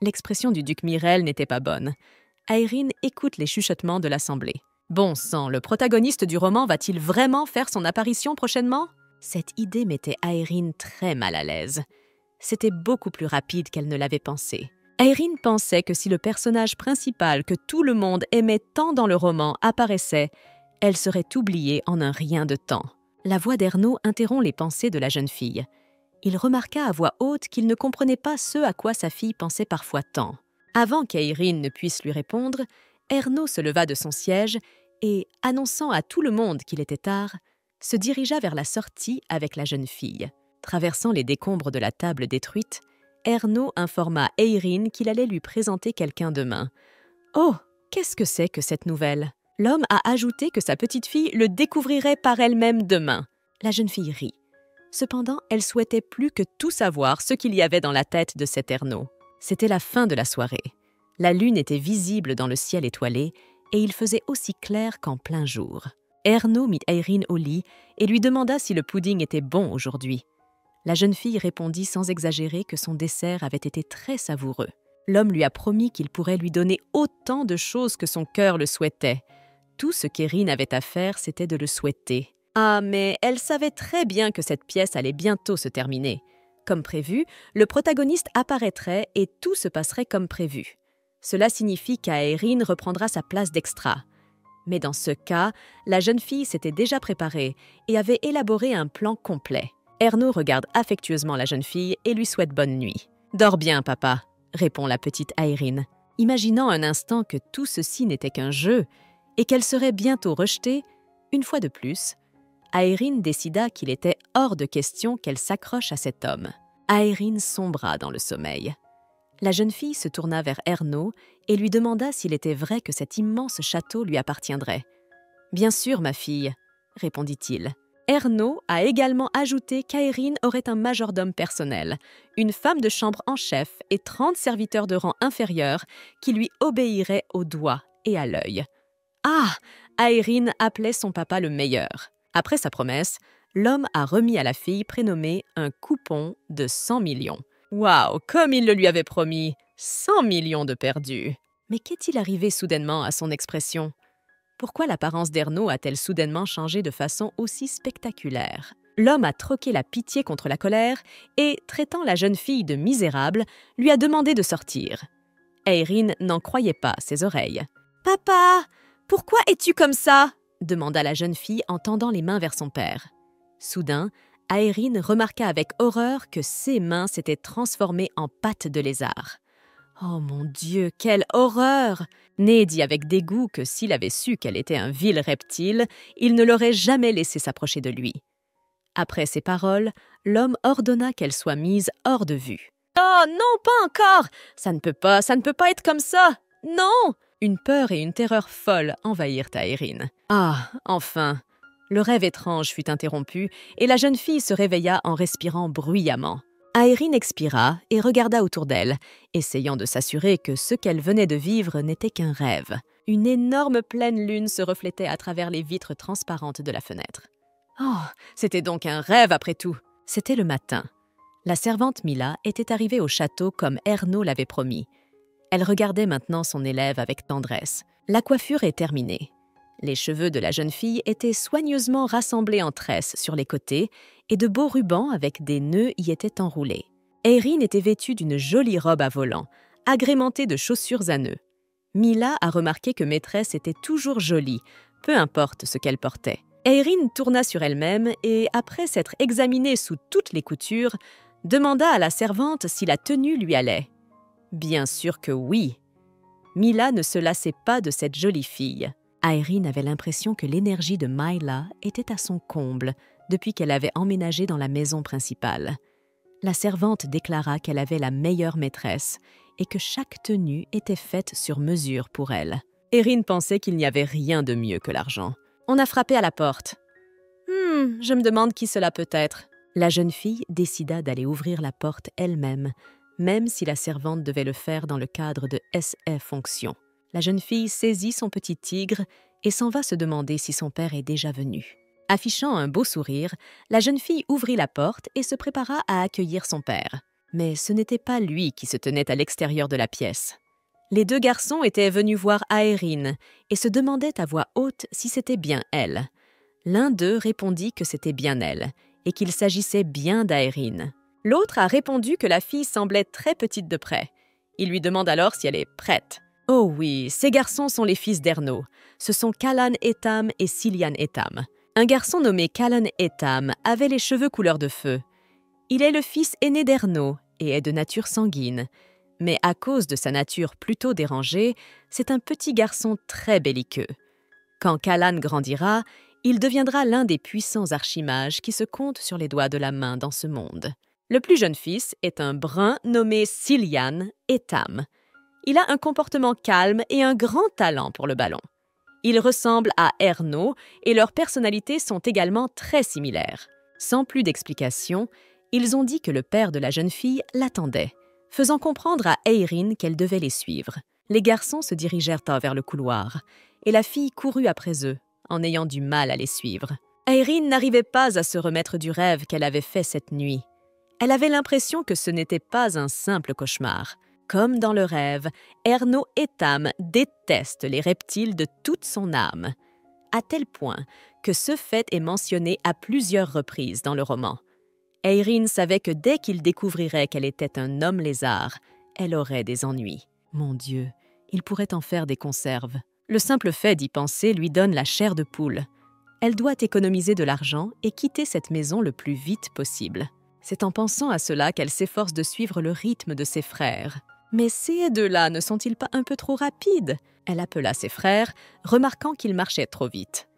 L'expression du duc Mirel n'était pas bonne. Aeryn écoute les chuchotements de l'assemblée. Bon sang, le protagoniste du roman va-t-il vraiment faire son apparition prochainement? Cette idée mettait Aeryn très mal à l'aise. C'était beaucoup plus rapide qu'elle ne l'avait pensé. Aeryn pensait que si le personnage principal que tout le monde aimait tant dans le roman apparaissait, elle serait oubliée en un rien de temps. La voix d'Ernaud interrompt les pensées de la jeune fille. Il remarqua à voix haute qu'il ne comprenait pas ce à quoi sa fille pensait parfois tant. Avant qu'Aeryn ne puisse lui répondre, Ernaud se leva de son siège et, annonçant à tout le monde qu'il était tard, se dirigea vers la sortie avec la jeune fille. Traversant les décombres de la table détruite, Ernaud informa Aeryn qu'il allait lui présenter quelqu'un demain. « Oh, qu'est-ce que c'est que cette nouvelle ?» L'homme a ajouté que sa petite-fille le découvrirait par elle-même demain. La jeune fille rit. Cependant, elle souhaitait plus que tout savoir ce qu'il y avait dans la tête de cet Ernaud. C'était la fin de la soirée. La lune était visible dans le ciel étoilé et il faisait aussi clair qu'en plein jour. Ernaud mit Aeryn au lit et lui demanda si le pudding était bon aujourd'hui. La jeune fille répondit sans exagérer que son dessert avait été très savoureux. L'homme lui a promis qu'il pourrait lui donner autant de choses que son cœur le souhaitait. Tout ce qu'Aeryn avait à faire, c'était de le souhaiter. Ah, mais elle savait très bien que cette pièce allait bientôt se terminer. Comme prévu, le protagoniste apparaîtrait et tout se passerait comme prévu. Cela signifie qu'Aeryn reprendra sa place d'extra. Mais dans ce cas, la jeune fille s'était déjà préparée et avait élaboré un plan complet. Ernaud regarde affectueusement la jeune fille et lui souhaite bonne nuit. « Dors bien, papa », répond la petite Aeryn. Imaginant un instant que tout ceci n'était qu'un jeu et qu'elle serait bientôt rejetée, une fois de plus, Aeryn décida qu'il était hors de question qu'elle s'accroche à cet homme. Aeryn sombra dans le sommeil. La jeune fille se tourna vers Ernaud et lui demanda s'il était vrai que cet immense château lui appartiendrait. « Bien sûr, ma fille », répondit-il. Ernaud a également ajouté qu'Aeryn aurait un majordome personnel, une femme de chambre en chef et 30 serviteurs de rang inférieur qui lui obéiraient au doigt et à l'œil. Ah! Aeryn appelait son papa le meilleur. Après sa promesse, l'homme a remis à la fille prénommée un coupon de 100 millions. Waouh, comme il le lui avait promis! 100 millions de perdus! Mais qu'est-il arrivé soudainement à son expression? Pourquoi l'apparence d'Ernaud a-t-elle soudainement changé de façon aussi spectaculaire? L'homme a troqué la pitié contre la colère et, traitant la jeune fille de misérable, lui a demandé de sortir. Aeryn n'en croyait pas ses oreilles. « Papa, pourquoi es-tu comme ça ?» demanda la jeune fille en tendant les mains vers son père. Soudain, Aeryn remarqua avec horreur que ses mains s'étaient transformées en pattes de lézard. « Oh mon Dieu, quelle horreur !» Né dit avec dégoût que s'il avait su qu'elle était un vil reptile, il ne l'aurait jamais laissé s'approcher de lui. Après ces paroles, l'homme ordonna qu'elle soit mise hors de vue. « Oh non, pas encore! Ça ne peut pas être comme ça! Non !» Une peur et une terreur folles envahirent Aeryn. Ah, enfin! Le rêve étrange fut interrompu et la jeune fille se réveilla en respirant bruyamment. Aeryn expira et regarda autour d'elle, essayant de s'assurer que ce qu'elle venait de vivre n'était qu'un rêve. Une énorme pleine lune se reflétait à travers les vitres transparentes de la fenêtre. Oh, c'était donc un rêve après tout! C'était le matin. La servante Mila était arrivée au château comme Ernaud l'avait promis. Elle regardait maintenant son élève avec tendresse. La coiffure est terminée. Les cheveux de la jeune fille étaient soigneusement rassemblés en tresses sur les côtés et de beaux rubans avec des nœuds y étaient enroulés. Aeryn était vêtue d'une jolie robe à volants, agrémentée de chaussures à nœuds. Mila a remarqué que maîtresse était toujours jolie, peu importe ce qu'elle portait. Aeryn tourna sur elle-même et, après s'être examinée sous toutes les coutures, demanda à la servante si la tenue lui allait. Bien sûr que oui. Mila ne se lassait pas de cette jolie fille. Aeryn avait l'impression que l'énergie de Myla était à son comble depuis qu'elle avait emménagé dans la maison principale. La servante déclara qu'elle avait la meilleure maîtresse et que chaque tenue était faite sur mesure pour elle. Aeryn pensait qu'il n'y avait rien de mieux que l'argent. On a frappé à la porte. Je me demande qui cela peut être. » La jeune fille décida d'aller ouvrir la porte elle-même, même si la servante devait le faire dans le cadre de SF Fonction. La jeune fille saisit son petit tigre et s'en va se demander si son père est déjà venu. Affichant un beau sourire, la jeune fille ouvrit la porte et se prépara à accueillir son père. Mais ce n'était pas lui qui se tenait à l'extérieur de la pièce. Les deux garçons étaient venus voir Aérine et se demandaient à voix haute si c'était bien elle. L'un d'eux répondit que c'était bien elle et qu'il s'agissait bien d'Aérine. L'autre a répondu que la fille semblait très petite de près. Il lui demande alors si elle est prête. Oh oui, ces garçons sont les fils d'Erno. Ce sont Callan Etam et Cillian Etam. Un garçon nommé Callan Etam avait les cheveux couleur de feu. Il est le fils aîné d'Erno et est de nature sanguine. Mais à cause de sa nature plutôt dérangée, c'est un petit garçon très belliqueux. Quand Callan grandira, il deviendra l'un des puissants archimages qui se comptent sur les doigts de la main dans ce monde. Le plus jeune fils est un brun nommé Cillian Etam. Il a un comportement calme et un grand talent pour le ballon. Il ressemble à Erno et leurs personnalités sont également très similaires. Sans plus d'explications, ils ont dit que le père de la jeune fille l'attendait, faisant comprendre à Aérine qu'elle devait les suivre. Les garçons se dirigèrent vers le couloir et la fille courut après eux, en ayant du mal à les suivre. Aérine n'arrivait pas à se remettre du rêve qu'elle avait fait cette nuit. Elle avait l'impression que ce n'était pas un simple cauchemar. Comme dans le rêve, Erno Etam déteste les reptiles de toute son âme, à tel point que ce fait est mentionné à plusieurs reprises dans le roman. Aérine savait que dès qu'il découvrirait qu'elle était un homme lézard, elle aurait des ennuis. Mon Dieu, il pourrait en faire des conserves. Le simple fait d'y penser lui donne la chair de poule. Elle doit économiser de l'argent et quitter cette maison le plus vite possible. C'est en pensant à cela qu'elle s'efforce de suivre le rythme de ses frères. Mais ces deux-là ne sont-ils pas un peu trop rapides? Elle appela ses frères, remarquant qu'ils marchaient trop vite.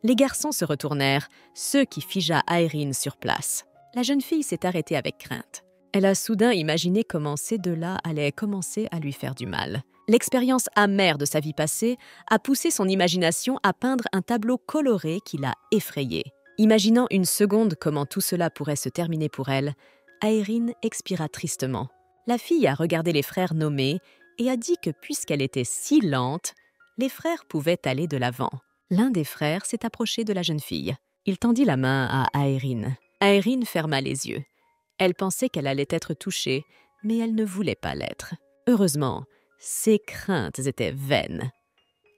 Les garçons se retournèrent, ce qui figea Aérine sur place. La jeune fille s'est arrêtée avec crainte. Elle a soudain imaginé comment ces deux-là allaient commencer à lui faire du mal. L'expérience amère de sa vie passée a poussé son imagination à peindre un tableau coloré qui l'a effrayée. Imaginant une seconde comment tout cela pourrait se terminer pour elle, Aérine expira tristement. La fille a regardé les frères nommés et a dit que puisqu'elle était si lente, les frères pouvaient aller de l'avant. L'un des frères s'est approché de la jeune fille. Il tendit la main à Aérine. Aérine ferma les yeux. Elle pensait qu'elle allait être touchée, mais elle ne voulait pas l'être. Heureusement, ses craintes étaient vaines.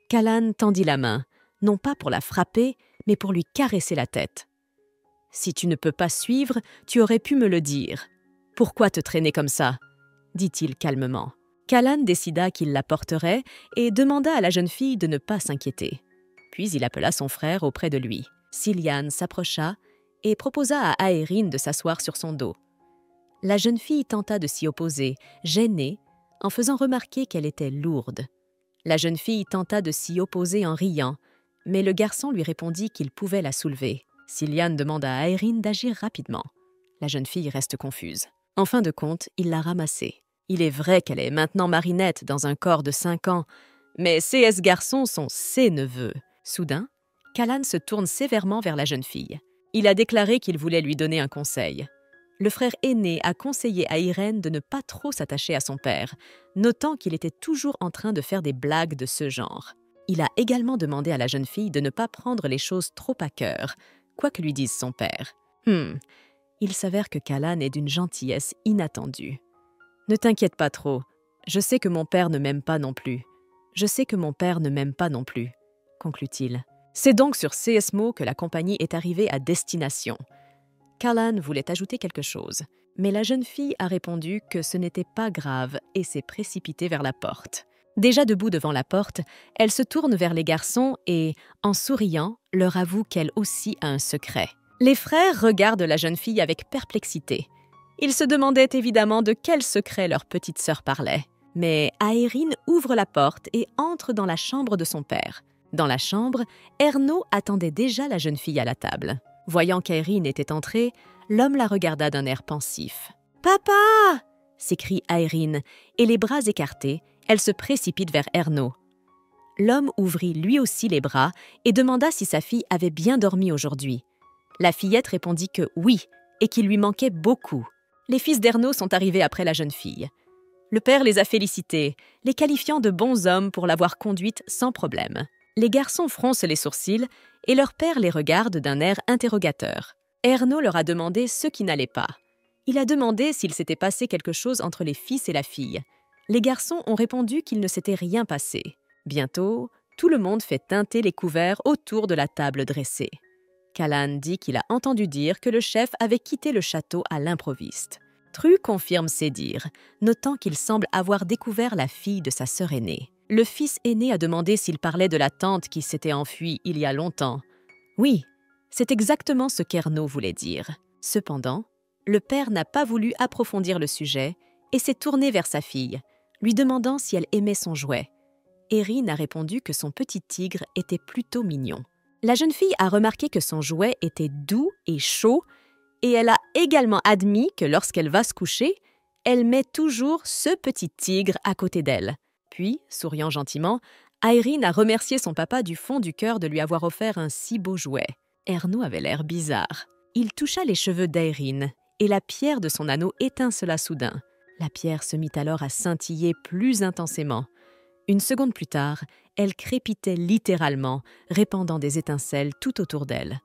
Callan tendit la main, non pas pour la frapper, mais pour lui caresser la tête. « Si tu ne peux pas suivre, tu aurais pu me le dire. Pourquoi te traîner comme ça ?» dit-il calmement. Callan décida qu'il la porterait et demanda à la jeune fille de ne pas s'inquiéter. Puis il appela son frère auprès de lui. Cillian s'approcha et proposa à Aérine de s'asseoir sur son dos. La jeune fille tenta de s'y opposer, gênée, en faisant remarquer qu'elle était lourde. La jeune fille tenta de s'y opposer en riant, mais le garçon lui répondit qu'il pouvait la soulever. Cillian demanda à Aérine d'agir rapidement. La jeune fille reste confuse. En fin de compte, il l'a ramassée. Il est vrai qu'elle est maintenant marinette dans un corps de 5 ans, mais ces garçons sont ses neveux. Soudain, Callan se tourne sévèrement vers la jeune fille. Il a déclaré qu'il voulait lui donner un conseil. Le frère aîné a conseillé à Irène de ne pas trop s'attacher à son père, notant qu'il était toujours en train de faire des blagues de ce genre. Il a également demandé à la jeune fille de ne pas prendre les choses trop à cœur, quoi que lui dise son père. Il s'avère que Callan est d'une gentillesse inattendue. « Ne t'inquiète pas trop. Je sais que mon père ne m'aime pas non plus. Je sais que mon père ne m'aime pas non plus, » conclut-il. C'est donc sur CSMO que la compagnie est arrivée à destination. Callan voulait ajouter quelque chose, mais la jeune fille a répondu que ce n'était pas grave et s'est précipitée vers la porte. Déjà debout devant la porte, elle se tourne vers les garçons et, en souriant, leur avoue qu'elle aussi a un secret. Les frères regardent la jeune fille avec perplexité. Ils se demandaient évidemment de quel secret leur petite sœur parlait. Mais Aérine ouvre la porte et entre dans la chambre de son père. Dans la chambre, Erno attendait déjà la jeune fille à la table. Voyant qu'Aérine était entrée, l'homme la regarda d'un air pensif. « Papa !» s'écrie Aérine, et les bras écartés, elle se précipite vers Erno. L'homme ouvrit lui aussi les bras et demanda si sa fille avait bien dormi aujourd'hui. La fillette répondit que oui, et qu'il lui manquait beaucoup. Les fils d'Ernaud sont arrivés après la jeune fille. Le père les a félicités, les qualifiant de bons hommes pour l'avoir conduite sans problème. Les garçons froncent les sourcils et leur père les regarde d'un air interrogateur. Ernaud leur a demandé ce qui n'allait pas. Il a demandé s'il s'était passé quelque chose entre les fils et la fille. Les garçons ont répondu qu'il ne s'était rien passé. Bientôt, tout le monde fait teinter les couverts autour de la table dressée. Callan dit qu'il a entendu dire que le chef avait quitté le château à l'improviste. Tru confirme ses dires, notant qu'il semble avoir découvert la fille de sa sœur aînée. Le fils aîné a demandé s'il parlait de la tante qui s'était enfuie il y a longtemps. Oui, c'est exactement ce qu'Ernaud voulait dire. Cependant, le père n'a pas voulu approfondir le sujet et s'est tourné vers sa fille, lui demandant si elle aimait son jouet. Erin a répondu que son petit tigre était plutôt mignon. La jeune fille a remarqué que son jouet était doux et chaud, et elle a également admis que lorsqu'elle va se coucher, elle met toujours ce petit tigre à côté d'elle. Puis, souriant gentiment, Aeryn a remercié son papa du fond du cœur de lui avoir offert un si beau jouet. Ernaud avait l'air bizarre. Il toucha les cheveux d'Aeryn, et la pierre de son anneau étincela soudain. La pierre se mit alors à scintiller plus intensément. Une seconde plus tard, elle crépitait littéralement, répandant des étincelles tout autour d'elle.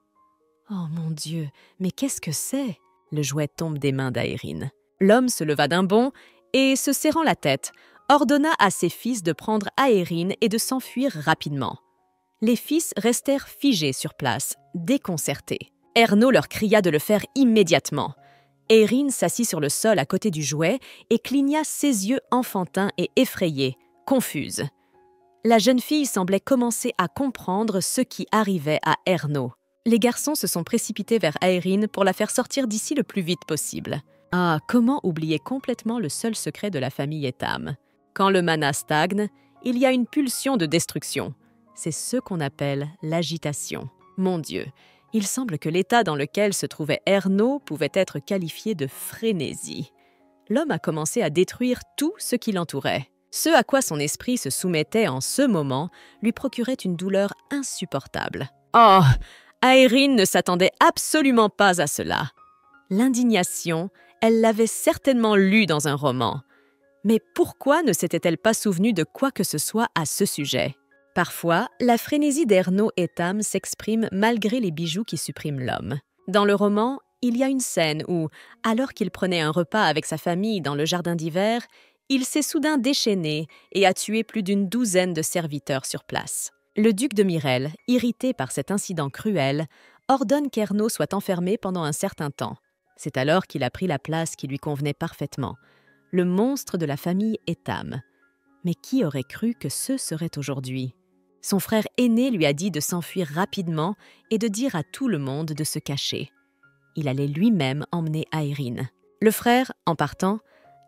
« Oh mon Dieu, mais qu'est-ce que c'est ?» Le jouet tombe des mains d'Aeryn. L'homme se leva d'un bond et, se serrant la tête, ordonna à ses fils de prendre Aeryn et de s'enfuir rapidement. Les fils restèrent figés sur place, déconcertés. Ernaud leur cria de le faire immédiatement. Aeryn s'assit sur le sol à côté du jouet et cligna ses yeux enfantins et effrayés, confuse. La jeune fille semblait commencer à comprendre ce qui arrivait à Ernaud. Les garçons se sont précipités vers Aeryn pour la faire sortir d'ici le plus vite possible. Ah, comment oublier complètement le seul secret de la famille Etham? Quand le mana stagne, il y a une pulsion de destruction. C'est ce qu'on appelle l'agitation. Mon Dieu, il semble que l'état dans lequel se trouvait Ernaud pouvait être qualifié de frénésie. L'homme a commencé à détruire tout ce qui l'entourait. Ce à quoi son esprit se soumettait en ce moment lui procurait une douleur insupportable. Oh, Aeryn ne s'attendait absolument pas à cela. L'indignation, elle l'avait certainement lue dans un roman. Mais pourquoi ne s'était-elle pas souvenue de quoi que ce soit à ce sujet? Parfois, la frénésie d'Ernaud Etham s'exprime malgré les bijoux qui suppriment l'homme. Dans le roman, il y a une scène où, alors qu'il prenait un repas avec sa famille dans le jardin d'hiver, il s'est soudain déchaîné et a tué plus d'une douzaine de serviteurs sur place. Le duc de Myrel, irrité par cet incident cruel, ordonne qu'Ernaud soit enfermé pendant un certain temps. C'est alors qu'il a pris la place qui lui convenait parfaitement, le monstre de la famille Etham. Mais qui aurait cru que ce serait aujourd'hui? Son frère aîné lui a dit de s'enfuir rapidement et de dire à tout le monde de se cacher. Il allait lui-même emmener Aeryn. Le frère, en partant,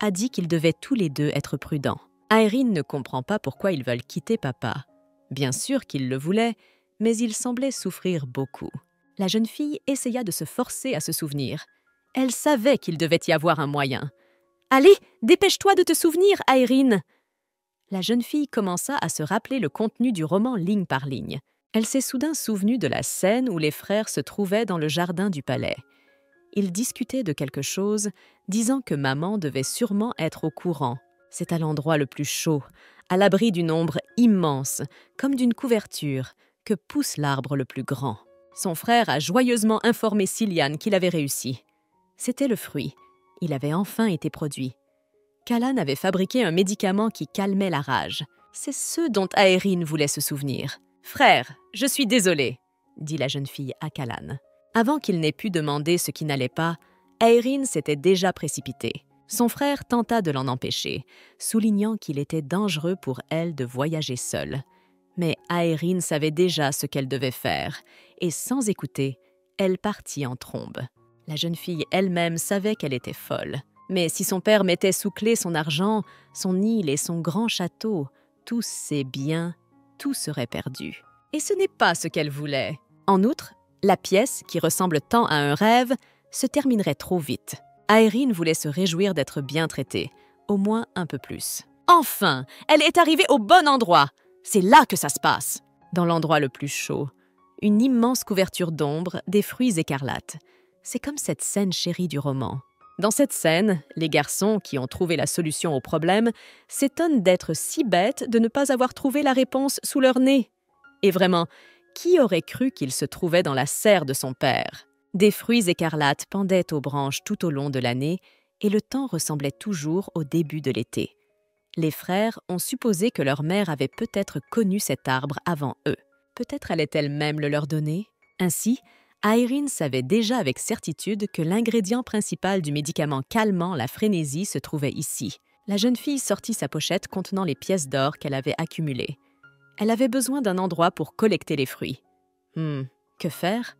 a dit qu'ils devaient tous les deux être prudents. Aeryn ne comprend pas pourquoi ils veulent quitter papa. Bien sûr qu'il le voulait, mais il semblait souffrir beaucoup. La jeune fille essaya de se forcer à se souvenir. Elle savait qu'il devait y avoir un moyen. « Allez, dépêche-toi de te souvenir, Aeryn !» La jeune fille commença à se rappeler le contenu du roman ligne par ligne. Elle s'est soudain souvenue de la scène où les frères se trouvaient dans le jardin du palais. Ils discutaient de quelque chose, disant que maman devait sûrement être au courant. C'est à l'endroit le plus chaud, à l'abri d'une ombre immense, comme d'une couverture, que pousse l'arbre le plus grand. Son frère a joyeusement informé Cillian qu'il avait réussi. C'était le fruit. Il avait enfin été produit. Callan avait fabriqué un médicament qui calmait la rage. C'est ce dont Aeryn voulait se souvenir. « Frère, je suis désolée », dit la jeune fille à Callan. Avant qu'il n'ait pu demander ce qui n'allait pas, Aeryn s'était déjà précipitée. Son frère tenta de l'en empêcher, soulignant qu'il était dangereux pour elle de voyager seule. Mais Aeryn savait déjà ce qu'elle devait faire, et sans écouter, elle partit en trombe. La jeune fille elle-même savait qu'elle était folle. Mais si son père mettait sous clé son argent, son île et son grand château, tous ses biens, tout serait perdu. Et ce n'est pas ce qu'elle voulait. En outre, la pièce, qui ressemble tant à un rêve, se terminerait trop vite. Aeryn voulait se réjouir d'être bien traitée, au moins un peu plus. Enfin, elle est arrivée au bon endroit. C'est là que ça se passe. Dans l'endroit le plus chaud, une immense couverture d'ombre, des fruits écarlates. C'est comme cette scène chérie du roman. Dans cette scène, les garçons qui ont trouvé la solution au problème s'étonnent d'être si bêtes de ne pas avoir trouvé la réponse sous leur nez. Et vraiment, qui aurait cru qu'il se trouvait dans la serre de son père? Des fruits écarlates pendaient aux branches tout au long de l'année et le temps ressemblait toujours au début de l'été. Les frères ont supposé que leur mère avait peut-être connu cet arbre avant eux. Peut-être allait-elle même le leur donner? Ainsi, Irene savait déjà avec certitude que l'ingrédient principal du médicament calmant la frénésie se trouvait ici. La jeune fille sortit sa pochette contenant les pièces d'or qu'elle avait accumulées. Elle avait besoin d'un endroit pour collecter les fruits. Que faire?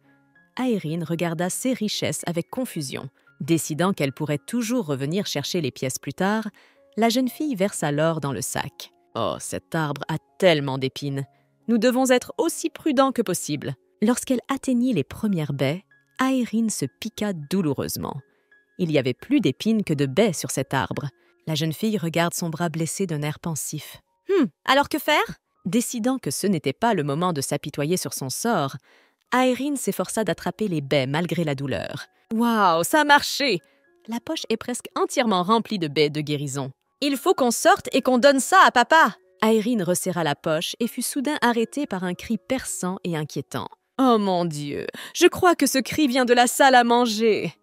Irene regarda ces richesses avec confusion. Décidant qu'elle pourrait toujours revenir chercher les pièces plus tard, la jeune fille versa l'or dans le sac. « Oh, cet arbre a tellement d'épines! Nous devons être aussi prudents que possible. » Lorsqu'elle atteignit les premières baies, Irene se piqua douloureusement. Il y avait plus d'épines que de baies sur cet arbre. La jeune fille regarde son bras blessé d'un air pensif. Alors que faire? Décidant que ce n'était pas le moment de s'apitoyer sur son sort, Irene s'efforça d'attraper les baies malgré la douleur. Waouh, ça a marché! La poche est presque entièrement remplie de baies de guérison. Il faut qu'on sorte et qu'on donne ça à papa! Irene resserra la poche et fut soudain arrêtée par un cri perçant et inquiétant. Oh mon Dieu, je crois que ce cri vient de la salle à manger!